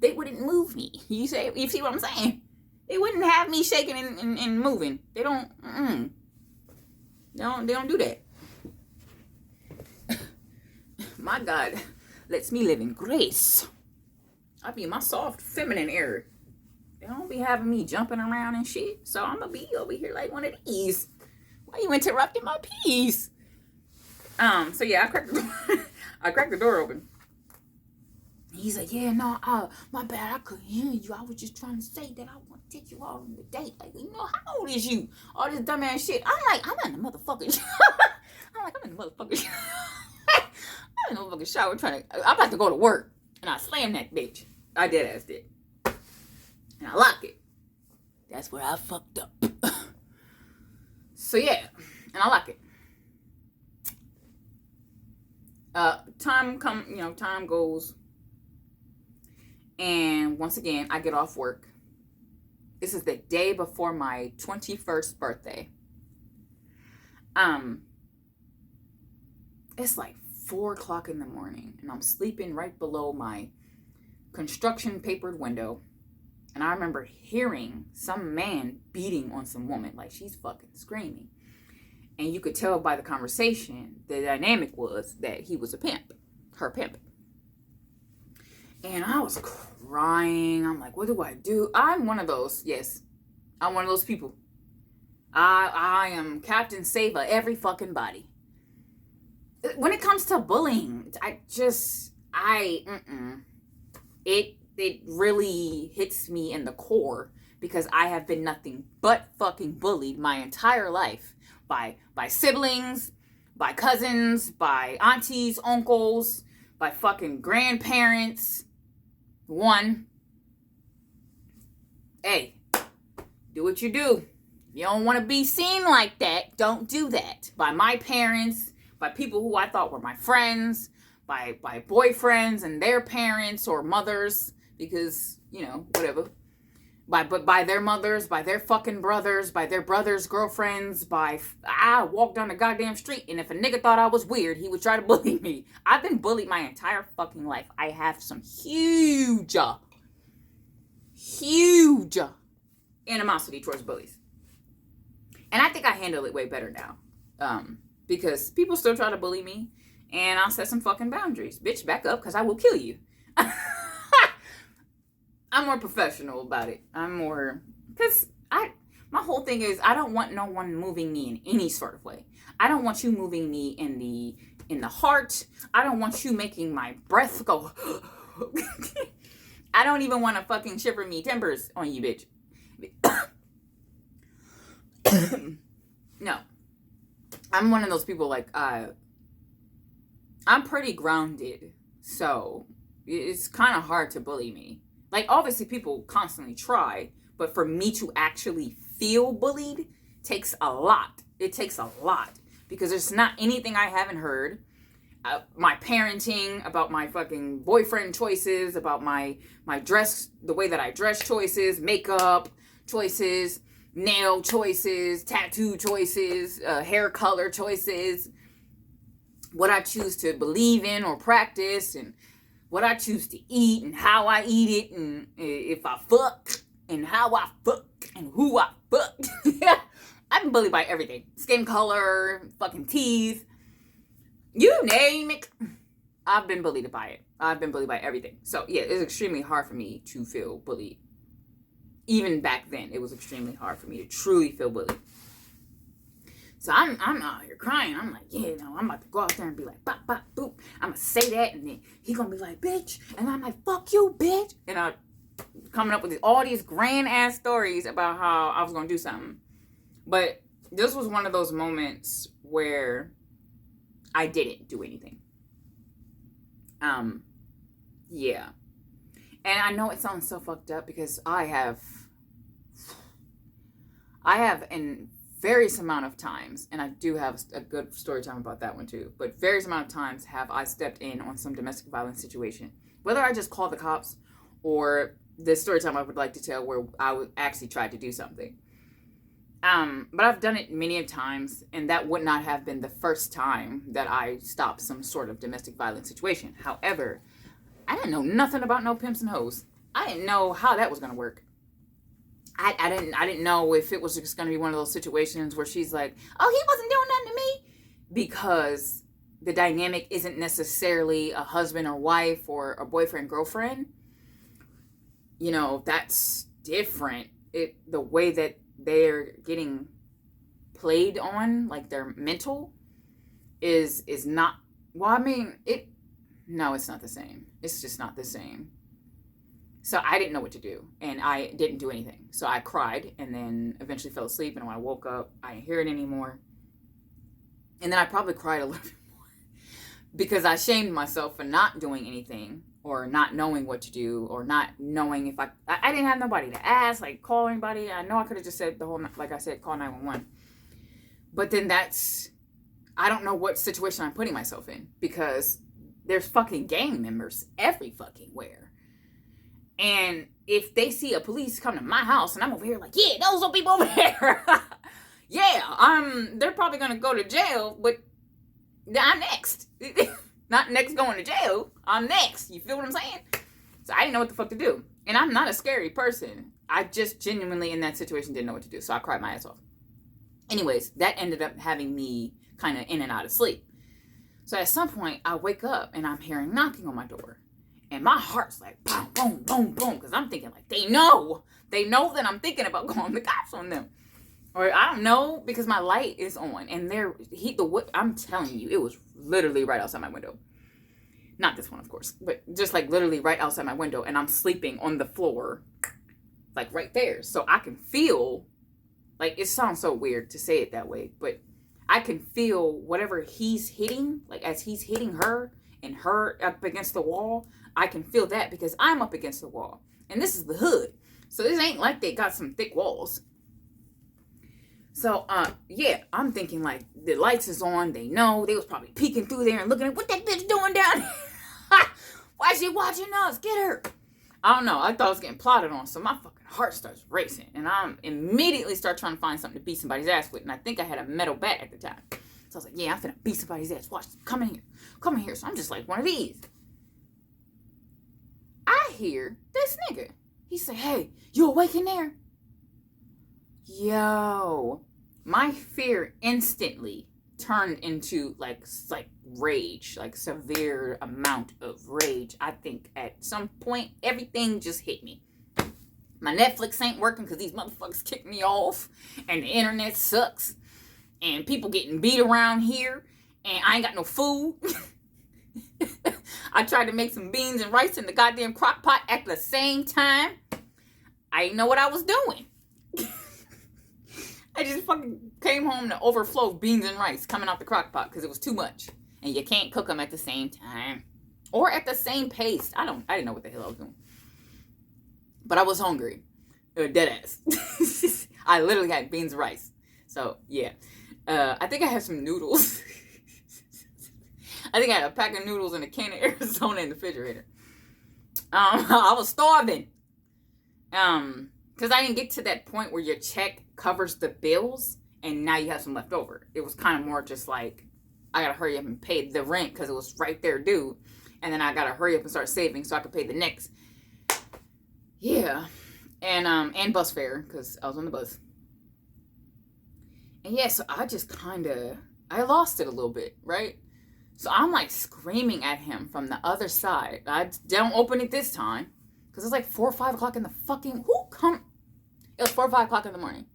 They wouldn't move me. You see what I'm saying? They wouldn't have me shaking and moving. They don't do that. My God lets me live in grace. I be in my soft feminine era. They don't be having me jumping around and shit. So I'm gonna be over here like one of these. Why you interrupting my peace? So yeah, I cracked the door open. He's like, yeah, no, my bad, I couldn't hear you. I was just trying to say that I want to take you out on the date. Like, you know, how old is you? All this dumbass shit. I'm like, I'm in the motherfucking I'm in the motherfucking shower I'm about to go to work. And I slammed that bitch. I dead ass did. And I locked it. That's where I fucked up. So yeah, and I lock it. Time goes. And once again, I get off work. This is the day before my 21st birthday. It's like 4:00 in the morning, and I'm sleeping right below my construction papered window. And I remember hearing some man beating on some woman, like she's fucking screaming. And you could tell by the conversation, the dynamic was that he was a pimp, her pimp. And I was crying. I'm like, what do I do? I'm one of those. Yes, I'm one of those people. I am Captain Save every fucking body. When it comes to bullying, it really hits me in the core because I have been nothing but fucking bullied my entire life by siblings, by cousins, by aunties, uncles, by fucking grandparents. Hey, do what you do. If you don't want to be seen like that, don't do that. By my parents, by people who I thought were my friends, by boyfriends and their parents or mothers, because, you know, whatever. By their mothers, by their fucking brothers, by their brothers' girlfriends, I walked down the goddamn street, and if a nigga thought I was weird, he would try to bully me. I've been bullied my entire fucking life. I have some huge animosity towards bullies. And I think I handle it way better now. Because people still try to bully me, and I'll set some fucking boundaries. Bitch, back up, because I will kill you. I'm more professional about it. Because my whole thing is, I don't want no one moving me in any sort of way. I don't want you moving me in the heart. I don't want you making my breath go. I don't even want to fucking shiver me timbers on you, bitch. No. I'm one of those people, like, I'm pretty grounded, so it's kind of hard to bully me. Like, obviously, people constantly try, but for me to actually feel bullied takes a lot. It takes a lot, because there's not anything I haven't heard. My parenting, about my fucking boyfriend choices, about my dress, the way that I dress choices, makeup choices, nail choices, tattoo choices, hair color choices, what I choose to believe in or practice, and what I choose to eat, and how I eat it, and if I fuck, and how I fuck, and who I fuck. I've been bullied by everything. Skin color, fucking teeth, you name it. I've been bullied by it. I've been bullied by everything. So yeah, it's extremely hard for me to feel bullied. Even back then, it was extremely hard for me to truly feel bullied. So I'm out here crying. I'm like, yeah, no, I'm about to go out there and be like, bop, bop, boop. I'm going to say that, and then he going to be like, bitch. And I'm like, fuck you, bitch. And I'm coming up with all these grand-ass stories about how I was going to do something. But this was one of those moments where I didn't do anything. Yeah. And I know it sounds so fucked up, because I have in various amount of times, and I do have a good story time about that one too, but various amount of times have I stepped in on some domestic violence situation, whether I just called the cops or the story time I would like to tell where I would actually try to do something. But I've done it many times, and that would not have been the first time that I stopped some sort of domestic violence situation. However, I didn't know nothing about no pimps and hoes. I didn't know how that was going to work. I didn't know if it was just going to be one of those situations where she's like, oh, he wasn't doing nothing to me, because the dynamic isn't necessarily a husband or wife or a boyfriend, girlfriend. You know, that's different. The way that they're getting played on, like their mental, is not, well, I mean, no, it's not the same. It's just not the same. So I didn't know what to do, and I didn't do anything. So I cried, and then eventually fell asleep, and when I woke up, I didn't hear it anymore. And then I probably cried a little bit more, because I shamed myself for not doing anything, or not knowing what to do, or not knowing if I didn't have nobody to ask, like call anybody. I know I could have just said like I said, call 911. But then I don't know what situation I'm putting myself in, because there's fucking gang members every fucking where. And if they see a police come to my house and I'm over here like, yeah, those are people over there. Yeah, they're probably going to go to jail, but I'm next. Not next going to jail. I'm next. You feel what I'm saying? So I didn't know what the fuck to do. And I'm not a scary person. I just genuinely in that situation didn't know what to do. So I cried my ass off. Anyways, that ended up having me kind of in and out of sleep. So at some point I wake up and I'm hearing knocking on my door. And my heart's like, boom, boom, boom, boom. Because I'm thinking like, they know that I'm thinking about calling the cops on them. Or I don't know, because my light is on. And I'm telling you, it was literally right outside my window. Not this one, of course. But just like literally right outside my window. And I'm sleeping on the floor. Like right there. So I can feel, like it sounds so weird to say it that way. But I can feel whatever he's hitting. Like as he's hitting her and her up against the wall. I can feel that because I'm up against the wall. And this is the hood. So this ain't like they got some thick walls. So, yeah, I'm thinking like the lights is on. They know. They was probably peeking through there and looking at what that bitch doing down there. Why is she watching us? Get her. I don't know. I thought I was getting plotted on. So my fucking heart starts racing. And I immediately start trying to find something to beat somebody's ass with. And I think I had a metal bat at the time. So I was like, yeah, I'm finna beat somebody's ass. Watch. Come in here. Come in here. So I'm just like one of these. I hear this nigga. He said, hey, you awake in there? Yo, my fear instantly turned into like rage, like severe amount of rage. I think at some point, everything just hit me. My Netflix ain't working because these motherfuckers kicked me off, and the internet sucks, and people getting beat around here, and I ain't got no food. I tried to make some beans and rice in the goddamn crock pot at the same time. I didn't know what I was doing. I just fucking came home to overflow beans and rice coming out the crock pot because it was too much. And you can't cook them at the same time. Or at the same pace. I didn't know what the hell I was doing. But I was hungry. Dead ass. I literally had beans and rice. So, yeah. I think I had some noodles. I think I had a pack of noodles and a can of Arizona in the refrigerator. I was starving. Because I didn't get to that point where your check covers the bills and now you have some left over. It was kind of more just like, I gotta hurry up and pay the rent because it was right there due. And then I gotta hurry up and start saving so I could pay the next. Yeah. And bus fare because I was on the bus. And yeah, so I just I lost it a little bit, right? So I'm like screaming at him from the other side. I don't open it this time. Because it's like 4 or 5 o'clock in the fucking... It was 4 or 5 o'clock in the morning.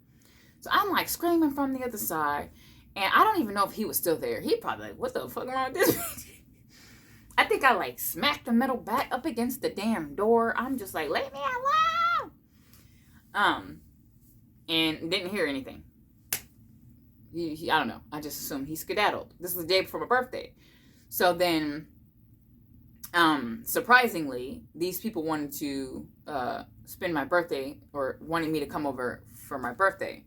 So I'm like screaming from the other side. And I don't even know if he was still there. He probably like, what the fuck wrong with this? I think I like smacked the metal back up against the damn door. I'm just like, let me alone. And didn't hear anything. I don't know. I just assumed he skedaddled. This was the day before my birthday. So then... surprisingly, these people wanted to spend my birthday or wanted me to come over for my birthday.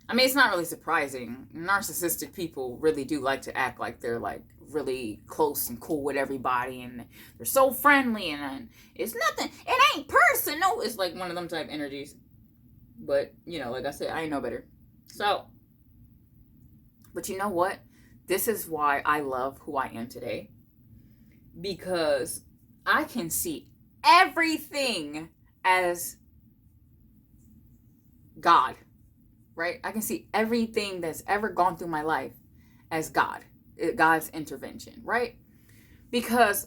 I mean, it's not really surprising. Narcissistic people really do like to act like they're like really close and cool with everybody and they're so friendly and it's nothing. It ain't personal. It's like one of them type energies. But, you know, like I said, I ain't know better. So, but you know what? This is why I love who I am today. Because I can see everything as God, right? I can see everything that's ever gone through my life as God's intervention, right? Because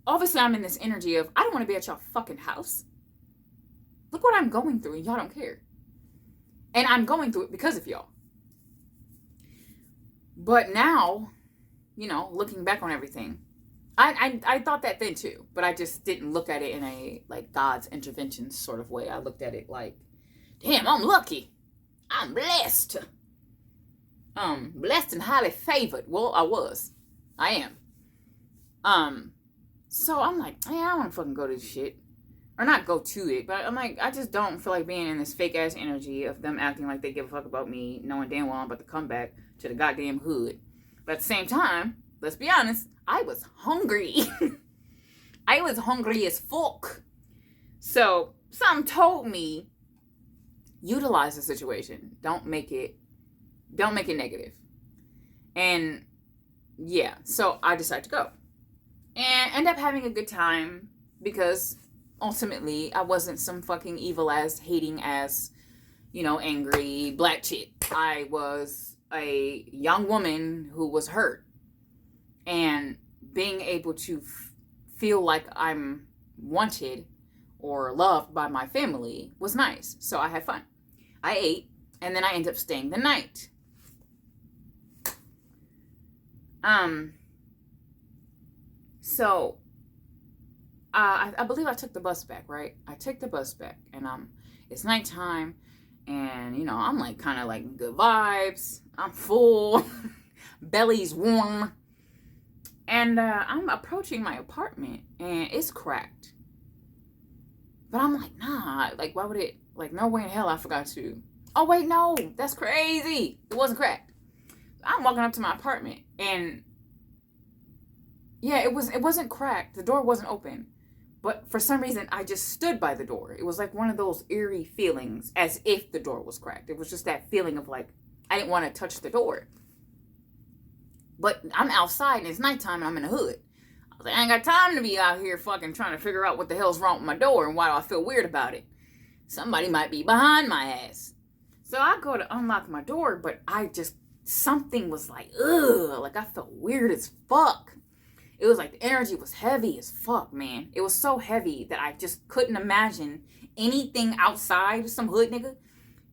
obviously I'm in this energy of, I don't want to be at your fucking house. Look what I'm going through and y'all don't care. And I'm going through it because of y'all. But now, you know, looking back on everything, I thought that then too, but I just didn't look at it in a like God's intervention sort of way. I looked at it like, damn, I'm lucky. I'm blessed. Blessed and highly favored. Well, I am. So I'm like, man, I don't want to fucking go to this shit. Or not go to it, but I'm like, I just don't feel like being in this fake ass energy of them acting like they give a fuck about me, knowing damn well I'm about to come back to the goddamn hood. But at the same time, let's be honest, I was hungry. I was hungry as fuck. So, something told me, utilize the situation. Don't make it negative. And, yeah, so I decided to go. And end up having a good time because, ultimately, I wasn't some fucking evil ass, hating ass, you know, angry black chick. I was a young woman who was hurt. And being able to feel like I'm wanted or loved by my family was nice. So I had fun. I ate, and then I ended up staying the night. So I believe I took the bus back, right? I took the bus back, and it's nighttime, and you know I'm like kind of like good vibes. I'm full, belly's warm. And I'm approaching my apartment, and it's cracked. But I'm like, nah, like, why would it, like, no way in hell I forgot to. Oh, wait, no, that's crazy. It wasn't cracked. I'm walking up to my apartment, and, yeah, it wasn't cracked. The door wasn't open. But for some reason, I just stood by the door. It was like one of those eerie feelings, as if the door was cracked. It was just that feeling of, like, I didn't want to touch the door. But I'm outside and it's nighttime and I'm in the hood. I was like, I ain't got time to be out here fucking trying to figure out what the hell's wrong with my door and why do I feel weird about it. Somebody might be behind my ass. So I go to unlock my door, but something was like, ugh, like I felt weird as fuck. It was like the energy was heavy as fuck, man. It was so heavy that I just couldn't imagine anything outside some hood nigga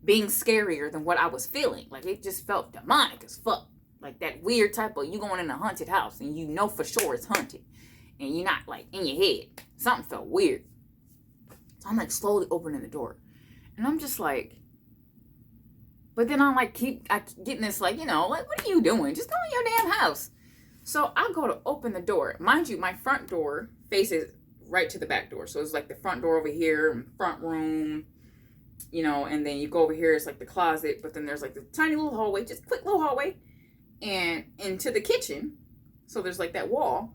being scarier than what I was feeling. Like it just felt demonic as fuck. Like that weird type of you going in a haunted house and you know for sure it's haunted. and you're not like in your head. Something felt weird. So I'm like slowly opening the door. And I'm just like, but then I keep getting this like, like, what are you doing? Just go in your damn house. So I go to open the door. Mind you, my front door faces right to the back door. So it's like the front door over here, front room, and then you go over here, it's like the closet, but then there's like the tiny little hallway, just quick little hallway, and into the kitchen. So there's like that wall,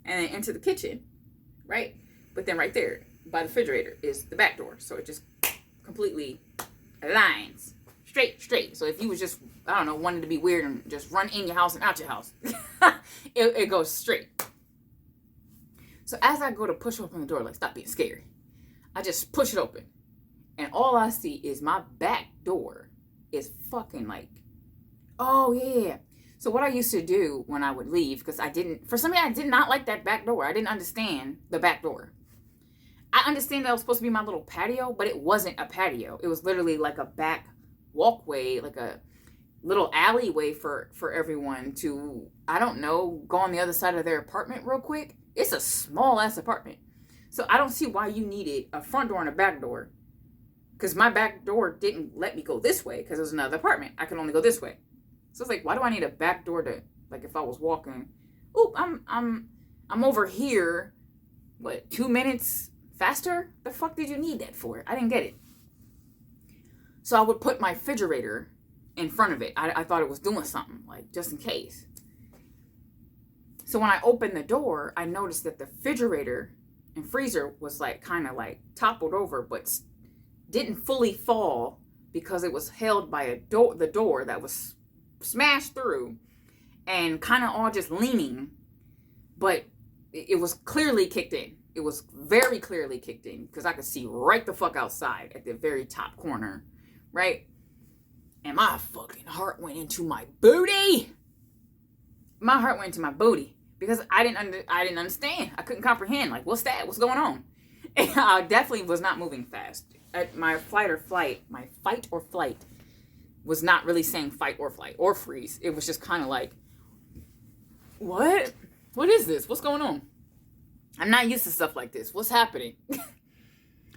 and then into the kitchen, right? But then right there by the refrigerator is the back door. So it just completely aligns straight. So if you was just, I don't know, wanted to be weird and just run in your house and out your house, it goes straight. So as I go to push open the door, like, stop being scary, I just push it open. And all I see is my back door is fucking like, oh yeah. So what I used to do when I would leave, because for some reason I did not like that back door. I didn't understand the back door. I understand that was supposed to be my little patio, but it wasn't a patio. It was literally like a back walkway, like a little alleyway for everyone to, I don't know, go on the other side of their apartment real quick. It's a small ass apartment. So I don't see why you needed a front door and a back door. Because my back door didn't let me go this way because it was another apartment. I can only go this way. So it's like, why do I need a back door to, like, if I was walking, oop, I'm over here, 2 minutes faster? The fuck did you need that for? I didn't get it. So I would put my refrigerator in front of it. I thought it was doing something, like, just in case. So when I opened the door, I noticed that the refrigerator and freezer was like kind of like toppled over, but didn't fully fall because it was held by the door that was smashed through and kind of all just leaning, but it was clearly kicked in. It was very clearly kicked in because I could see right the fuck outside at the very top corner, right? And my fucking heart went into my booty. My heart went into my booty because I didn't understand. I couldn't comprehend. Like, what's that? What's going on? And I definitely was not moving fast. My fight or flight was not really saying fight or flight or freeze. It was just kind of like, what? What is this? What's going on? I'm not used to stuff like this. What's happening?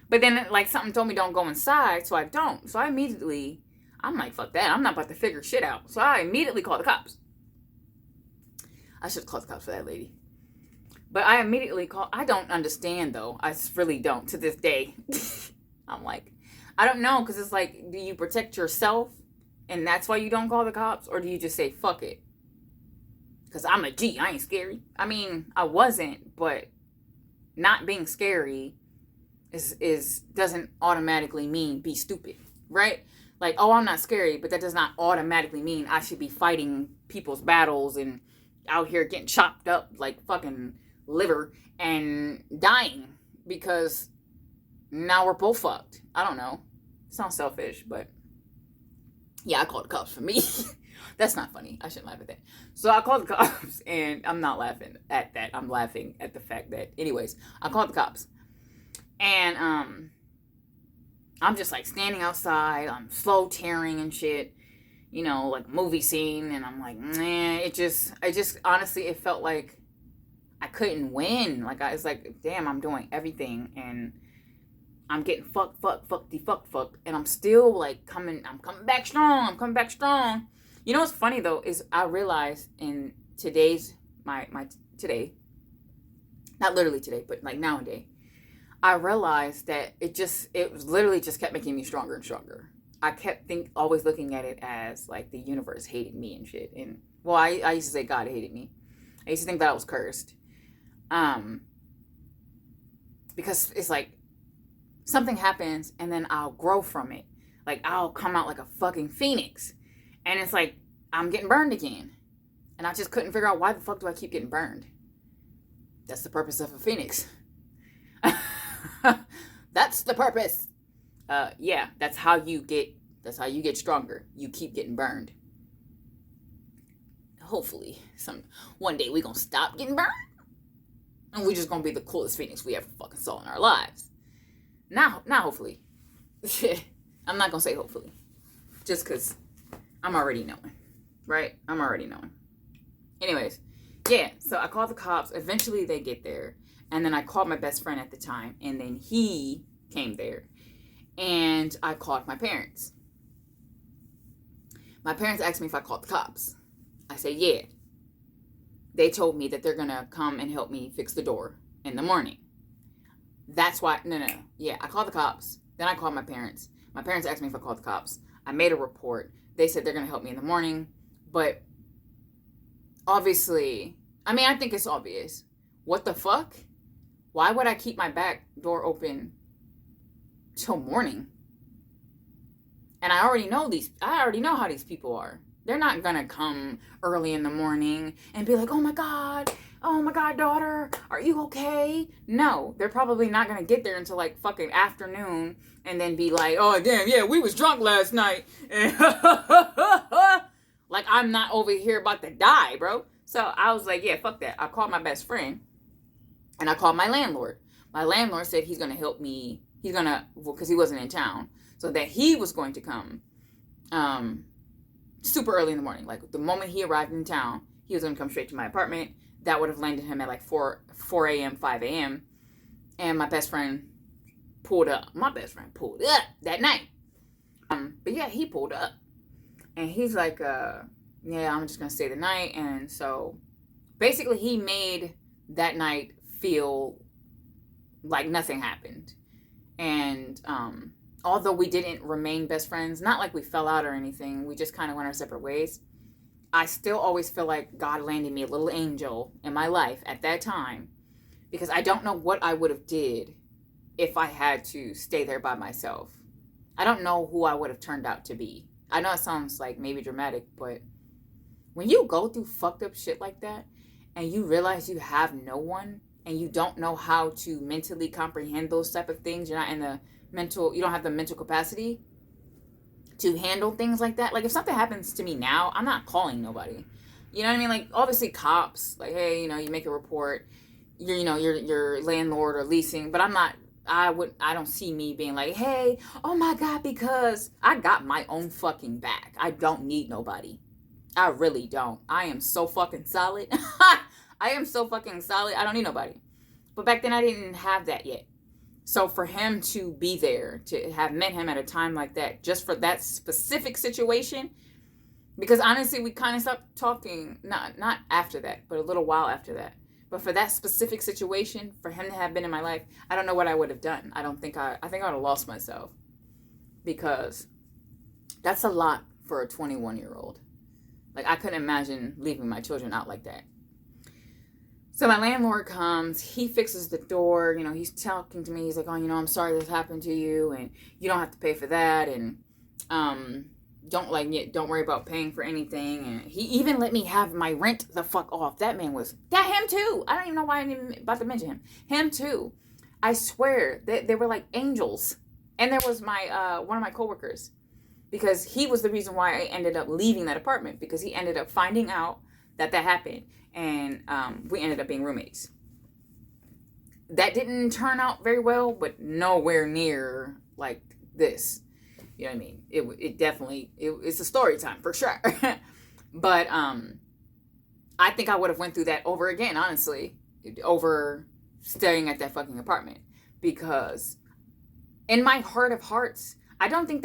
But then, like, something told me don't go inside, so I don't. So I'm like, fuck that. I'm not about to figure shit out. So I immediately called the cops. I should have called the cops for that lady. But I immediately called. I don't understand, though. I really don't to this day. I'm like, I don't know, because it's like, do you protect yourself and that's why you don't call the cops? Or do you just say, fuck it? Because I'm a G. I ain't scary. I mean, I wasn't, but not being scary doesn't automatically mean be stupid, right? Like, oh, I'm not scary, but that does not automatically mean I should be fighting people's battles and out here getting chopped up like fucking liver and dying because now we're both fucked. I don't know. Sounds selfish, but yeah, I called the cops for me. That's not funny. I shouldn't laugh at that. So I called the cops, and I'm not laughing at that. I'm laughing at the fact that, anyways, I called the cops. And I'm just like standing outside. I'm slow tearing and shit, like movie scene. And I'm like, man, it just honestly, it felt like I couldn't win. Like, it's like, damn, I'm doing everything, and I'm getting fucked. And I'm still like I'm coming back strong. You know what's funny though, is I realized in today's, today, not literally today, but like nowadays, I realized that it literally just kept making me stronger and stronger. I kept always looking at it as like the universe hated me and shit. And well, I used to say God hated me. I used to think that I was cursed. Because it's like something happens and then I'll grow from it. Like, I'll come out like a fucking phoenix. And it's like, I'm getting burned again. And I just couldn't figure out, why the fuck do I keep getting burned? That's the purpose of a phoenix. That's the purpose. Yeah, that's how you get stronger. You keep getting burned. Hopefully, one day we're gonna stop getting burned. And we're just gonna be the coolest phoenix we ever fucking saw in our lives. Not hopefully. I'm not gonna say hopefully. Just because I'm already knowing. Right? I'm already knowing. Anyways, Yeah, so I called the cops. Eventually they get there. And then I called my best friend at the time. And then he came there. And I called my parents. My parents asked me if I called the cops. I said, yeah. They told me that they're going to come and help me fix the door in the morning. That's why, no. Yeah, I called the cops. Then I called my parents. My parents asked me if I called the cops. I made a report. They said they're going to help me in the morning. But obviously, I mean, I think it's obvious. What the fuck? Why would I keep my back door open till morning? And I already know how these people are. They're not gonna come early in the morning and be like, oh my God, daughter, are you okay? No, they're probably not gonna get there until like fucking afternoon and then be like, oh damn, yeah, we was drunk last night. Like I'm not over here about to die, bro. So I was like, yeah, fuck that. I called my best friend and I called my landlord. My landlord said he's gonna help me. Because he wasn't in town. So that he was going to come super early in the morning. Like the moment he arrived in town, he was going to come straight to my apartment. That would have landed him at like 4 a.m., 5 a.m. And my best friend pulled up. My best friend pulled up that night. But yeah, he pulled up. And he's like, yeah, I'm just going to stay the night. And so basically he made that night feel like nothing happened. And although we didn't remain best friends, not like we fell out or anything, we just kind of went our separate ways, I still always feel like God landed me a little angel in my life at that time, because I don't know what I would have did if I had to stay there by myself. I don't know who I would have turned out to be. I know it sounds like maybe dramatic, but when you go through fucked up shit like that and you realize you have no one and you don't know how to mentally comprehend those type of things, you don't have the mental capacity to handle things like that. Like if something happens to me now, I'm not calling nobody. You know what I mean? Like obviously cops, like, hey, you make a report, your landlord or leasing, but I don't see me being like, hey, oh my God, because I got my own fucking back. I don't need nobody. I really don't. I am so fucking solid. I am so fucking solid. I don't need nobody. But back then I didn't have that yet. So for him to be there, to have met him at a time like that, just for that specific situation, because honestly, we kind of stopped talking, not after that, but a little while after that. But for that specific situation, for him to have been in my life, I don't know what I would have done. I think I would have lost myself, because that's a lot for a 21-year-old. Like I couldn't imagine leaving my children out like that. So my landlord comes, he fixes the door, he's talking to me, he's like, oh, I'm sorry this happened to you, and you don't have to pay for that, and don't worry about paying for anything, and he even let me have my rent the fuck off. That him too. I don't even know why I'm even about to mention him too. I swear, they were like angels. And there was my one of my coworkers, because he was the reason why I ended up leaving that apartment, because he ended up finding out that happened. And we ended up being roommates. That didn't turn out very well, but nowhere near like this. You know what I mean? It definitely, it's a story time for sure. But I think I would have went through that over again, honestly, over staying at that fucking apartment. Because in my heart of hearts, I don't think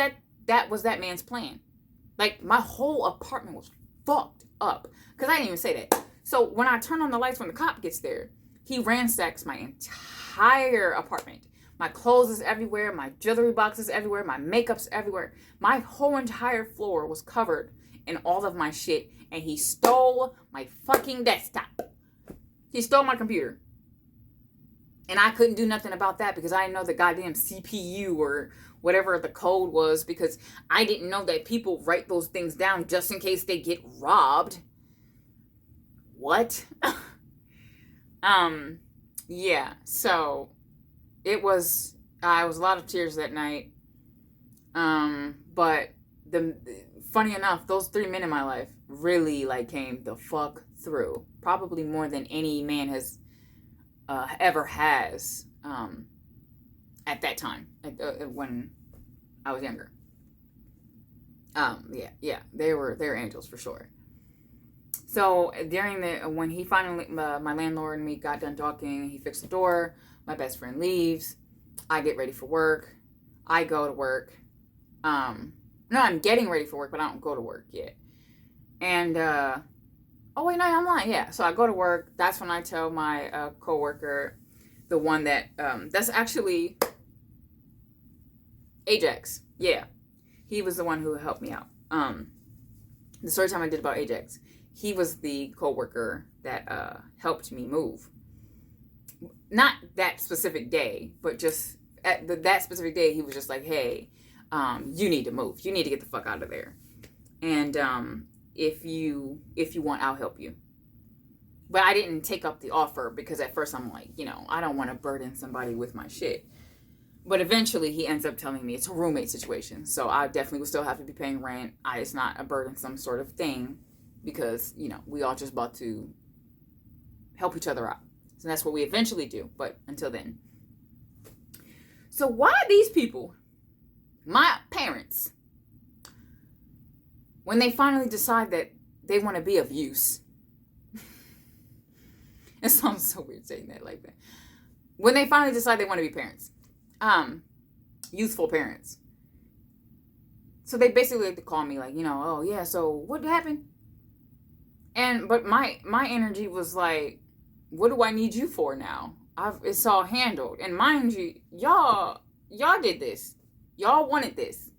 that was that man's plan. Like my whole apartment was fucked up. Because I didn't even say that. So when I turn on the lights when the cop gets there, he ransacks my entire apartment. My clothes is everywhere, my jewelry boxes everywhere, my makeup's everywhere. My whole entire floor was covered in all of my shit, and he stole my fucking desktop. He stole my computer. And I couldn't do nothing about that because I didn't know the goddamn CPU or whatever the code was, because I didn't know that people write those things down just in case they get robbed. What? Yeah, so I was a lot of tears that night. But funny enough, those 3 men in my life really came the fuck through. Probably more than any man has ever has at that time, when I was younger. They're angels for sure. So during when he finally, my landlord and me got done talking, he fixed the door. My best friend leaves. I get ready for work. I go to work. No, I'm getting ready for work, but I don't go to work yet. And oh wait, no, I'm lying. Yeah, so I go to work. That's when I tell my coworker, the one that that's actually Ajax. Yeah, he was the one who helped me out. The story time I did about Ajax, he was the coworker that helped me move. Not that specific day, but just at that specific day, he was just like, "Hey, you need to move. You need to get the fuck out of there. And if you want, I'll help you." But I didn't take up the offer because at first I'm like, I don't want to burden somebody with my shit. But eventually he ends up telling me it's a roommate situation. So I definitely would still have to be paying rent. It's not a burdensome sort of thing because, we all just about to help each other out. So that's what we eventually do. But until then. So why these people, my parents, when they finally decide that they want to be of use, it sounds so weird saying that like that. When they finally decide they want to be parents, youthful parents. So they basically like to call me like, oh yeah, so what happened? But my energy was like, what do I need you for now? It's all handled. And mind you, y'all did this. Y'all wanted this.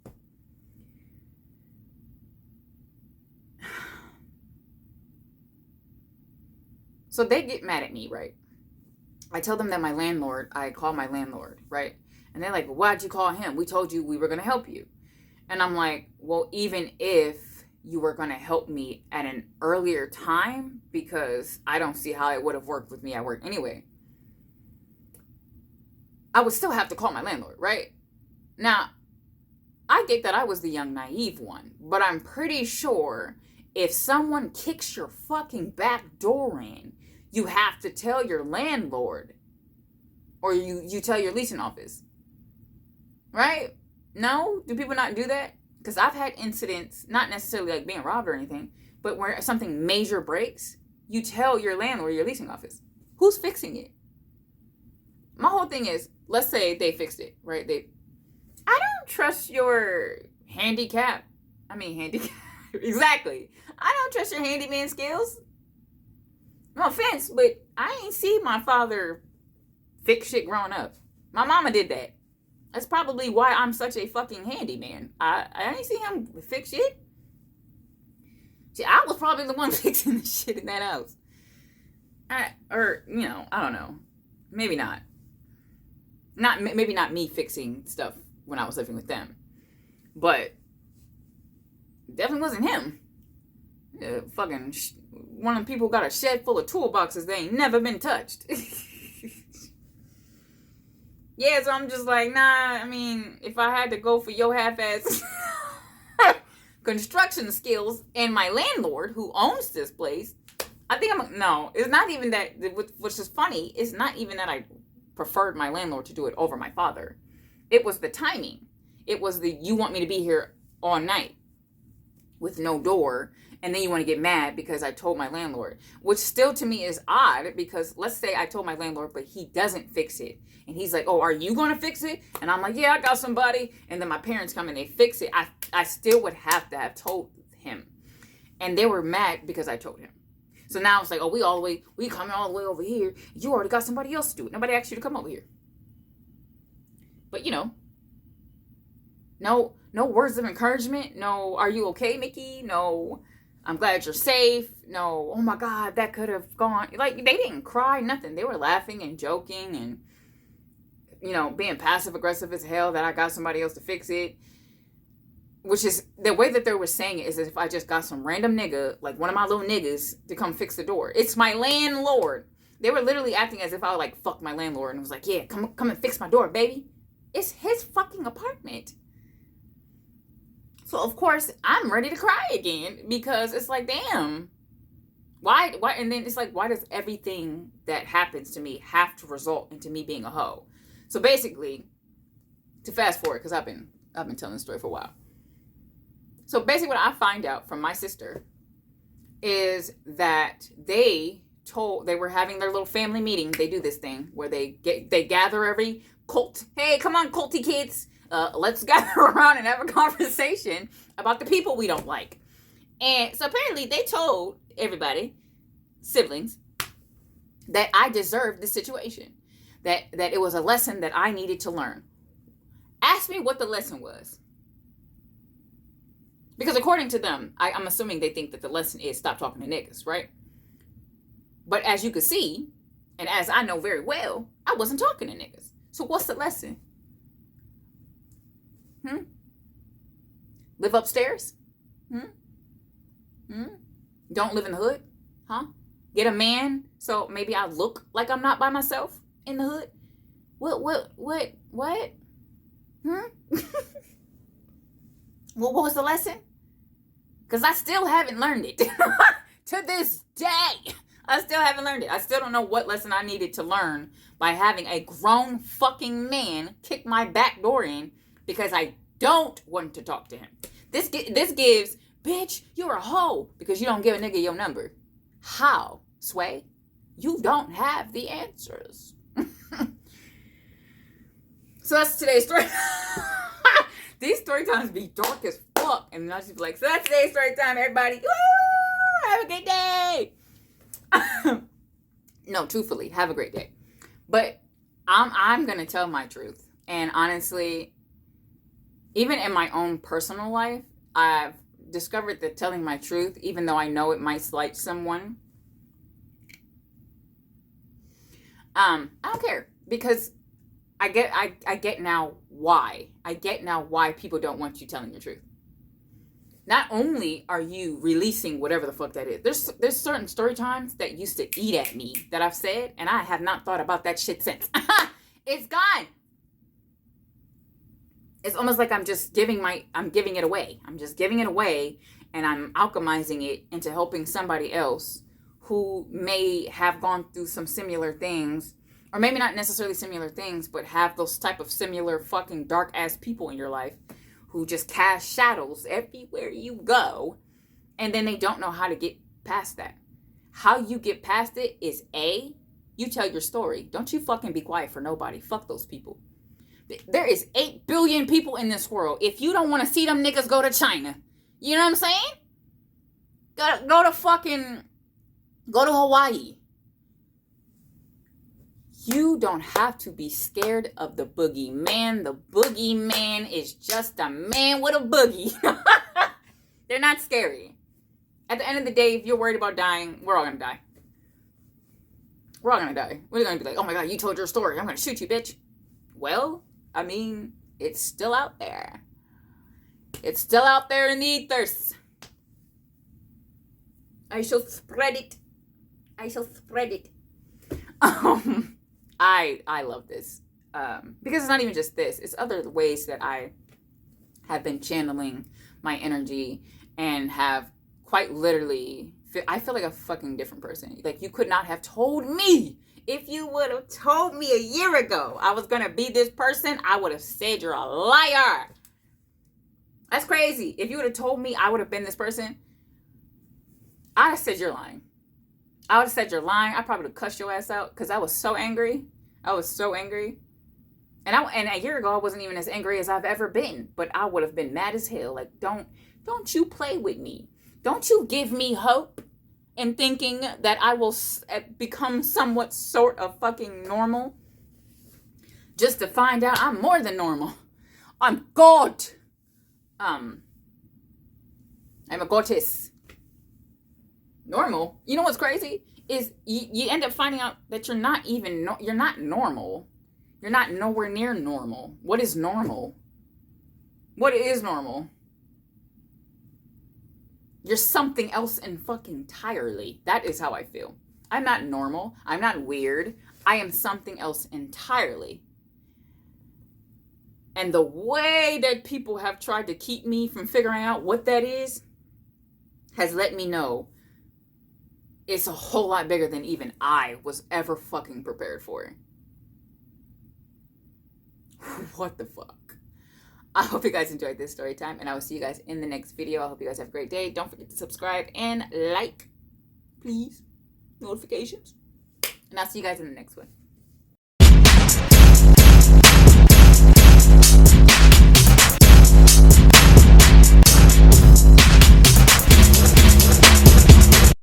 So they get mad at me, right? I tell them that I call my landlord, right? And they're like, well, why'd you call him? We told you we were going to help you. And I'm like, well, even if you were going to help me at an earlier time, because I don't see how it would have worked with me at work anyway, I would still have to call my landlord, right? Now, I get that I was the young, naive one, but I'm pretty sure if someone kicks your fucking back door in, you have to tell your landlord, or you tell your leasing office, right? No? Do people not do that? Because I've had incidents, not necessarily like being robbed or anything, but where something major breaks, you tell your landlord, your leasing office. Who's fixing it? My whole thing is, let's say they fixed it, right? I don't trust your handicap. Exactly. I don't trust your handyman skills. No offense, but I ain't see my father fix shit growing up. My mama did that. That's probably why I'm such a fucking handyman. I ain't see him fix shit. See, I was probably the one fixing the shit in that house. I don't know. Maybe not. Maybe not me fixing stuff when I was living with them. But definitely wasn't him. Fucking one of the people got a shed full of toolboxes that ain't never been touched. Yeah, so I'm just like, nah, if I had to go for your half-ass construction skills and my landlord who owns this place, I think no, it's not even that, which is funny, it's not even that I preferred my landlord to do it over my father. It was the timing. It was you want me to be here all night with no door, and then you want to get mad because I told my landlord, which still to me is odd because let's say I told my landlord, but he doesn't fix it. And he's like, oh, are you going to fix it? And I'm like, yeah, I got somebody. And then my parents come and they fix it. I still would have to have told him. And they were mad because I told him. So now it's like, oh, we coming all the way over here. You already got somebody else to do it. Nobody asked you to come over here. But no words of encouragement. No, are you okay, Mickey? No, I'm glad you're safe. No, oh my God, that could have gone. Like, they didn't cry, nothing. They were laughing and joking and, being passive aggressive as hell that I got somebody else to fix it. Which is, the way that they were saying it is as if I just got some random nigga, like one of my little niggas, to come fix the door. It's my landlord. They were literally acting as if I would fuck my landlord and was like, yeah, come and fix my door, baby. It's his fucking apartment. So, of course, I'm ready to cry again because it's like, damn. Why? And then it's like, why does everything that happens to me have to result into me being a hoe? So basically, to fast forward, because I've been telling the story for a while. So basically what I find out from my sister, is that they were having their little family meeting. They do this thing where they gather every cult. Hey, come on, culty kids. Let's gather around and have a conversation about the people we don't like. And so apparently they told everybody, siblings, that I deserved this situation. That it was a lesson that I needed to learn. Ask me what the lesson was. Because according to them, I'm assuming they think that the lesson is stop talking to niggas, right? But as you could see, and as I know very well, I wasn't talking to niggas. So what's the lesson? Live upstairs? Don't live in the hood? Huh? Get a man so maybe I look like I'm not by myself in the hood? What? What was the lesson? Because I still haven't learned it. To this day, I still haven't learned it. I still don't know what lesson I needed to learn by having a grown fucking man kick my back door in because I don't want to talk to him. This gives, bitch, you're a hoe because you don't give a nigga your number. How, Sway? You don't have the answers. So that's today's story. These story times be dark as fuck. And I just be like, so that's today's story time, everybody. Woo! Have a great day. No, truthfully, have a great day. But I'm going to tell my truth. And honestly, even in my own personal life, I've discovered that telling my truth, even though I know it might slight someone, I don't care. Because I get now why. I get now why people don't want you telling your truth. Not only are you releasing whatever the fuck that is. There's certain story times that used to eat at me that I've said, and I have not thought about that shit since. It's gone. It's almost like I'm giving it away. I'm just giving it away, and I'm alchemizing it into helping somebody else who may have gone through some similar things. Or maybe not necessarily similar things, but have those type of similar fucking dark ass people in your life who just cast shadows everywhere you go. And then they don't know how to get past that. How you get past it is you tell your story. Don't you fucking be quiet for nobody. Fuck those people. There is 8 billion people in this world. If you don't want to see them niggas, go to China. You know what I'm saying? Go to Hawaii. You don't have to be scared of the boogeyman. The boogeyman is just a man with a boogie. They're not scary. At the end of the day, if you're worried about dying, we're all going to die. We're all going to die. We're going to be like, oh my God, you told your story. I'm going to shoot you, bitch. Well, I mean, it's still out there. It's still out there in the ethers. I shall spread it. I love this because it's not even just this. It's other ways that I have been channeling my energy and have quite literally, I feel like a fucking different person. Like, you could not have told me. If you would have told me a year ago I was going to be this person, I would have said you're a liar. That's crazy. If you would have told me I would have been this person, I'd have said you're lying. I would have said you're lying. I probably would have cussed your ass out because I was so angry. And a year ago, I wasn't even as angry as I've ever been. But I would have been mad as hell. Like, don't you play with me. Don't you give me hope in thinking that I will become somewhat sort of fucking normal. Just to find out I'm more than normal. I'm God. I'm a goddess. Normal. You know what's crazy? Is you end up finding out that you're not normal. You're not nowhere near normal. What is normal? What is normal? You're something else entirely. That is how I feel. I'm not normal. I'm not weird. I am something else entirely. And the way that people have tried to keep me from figuring out what that is has let me know it's a whole lot bigger than even I was ever fucking prepared for. What the fuck? I hope you guys enjoyed this story time, and I will see you guys in the next video. I hope you guys have a great day. Don't forget to subscribe and like, please. Notifications. And I'll see you guys in the next one.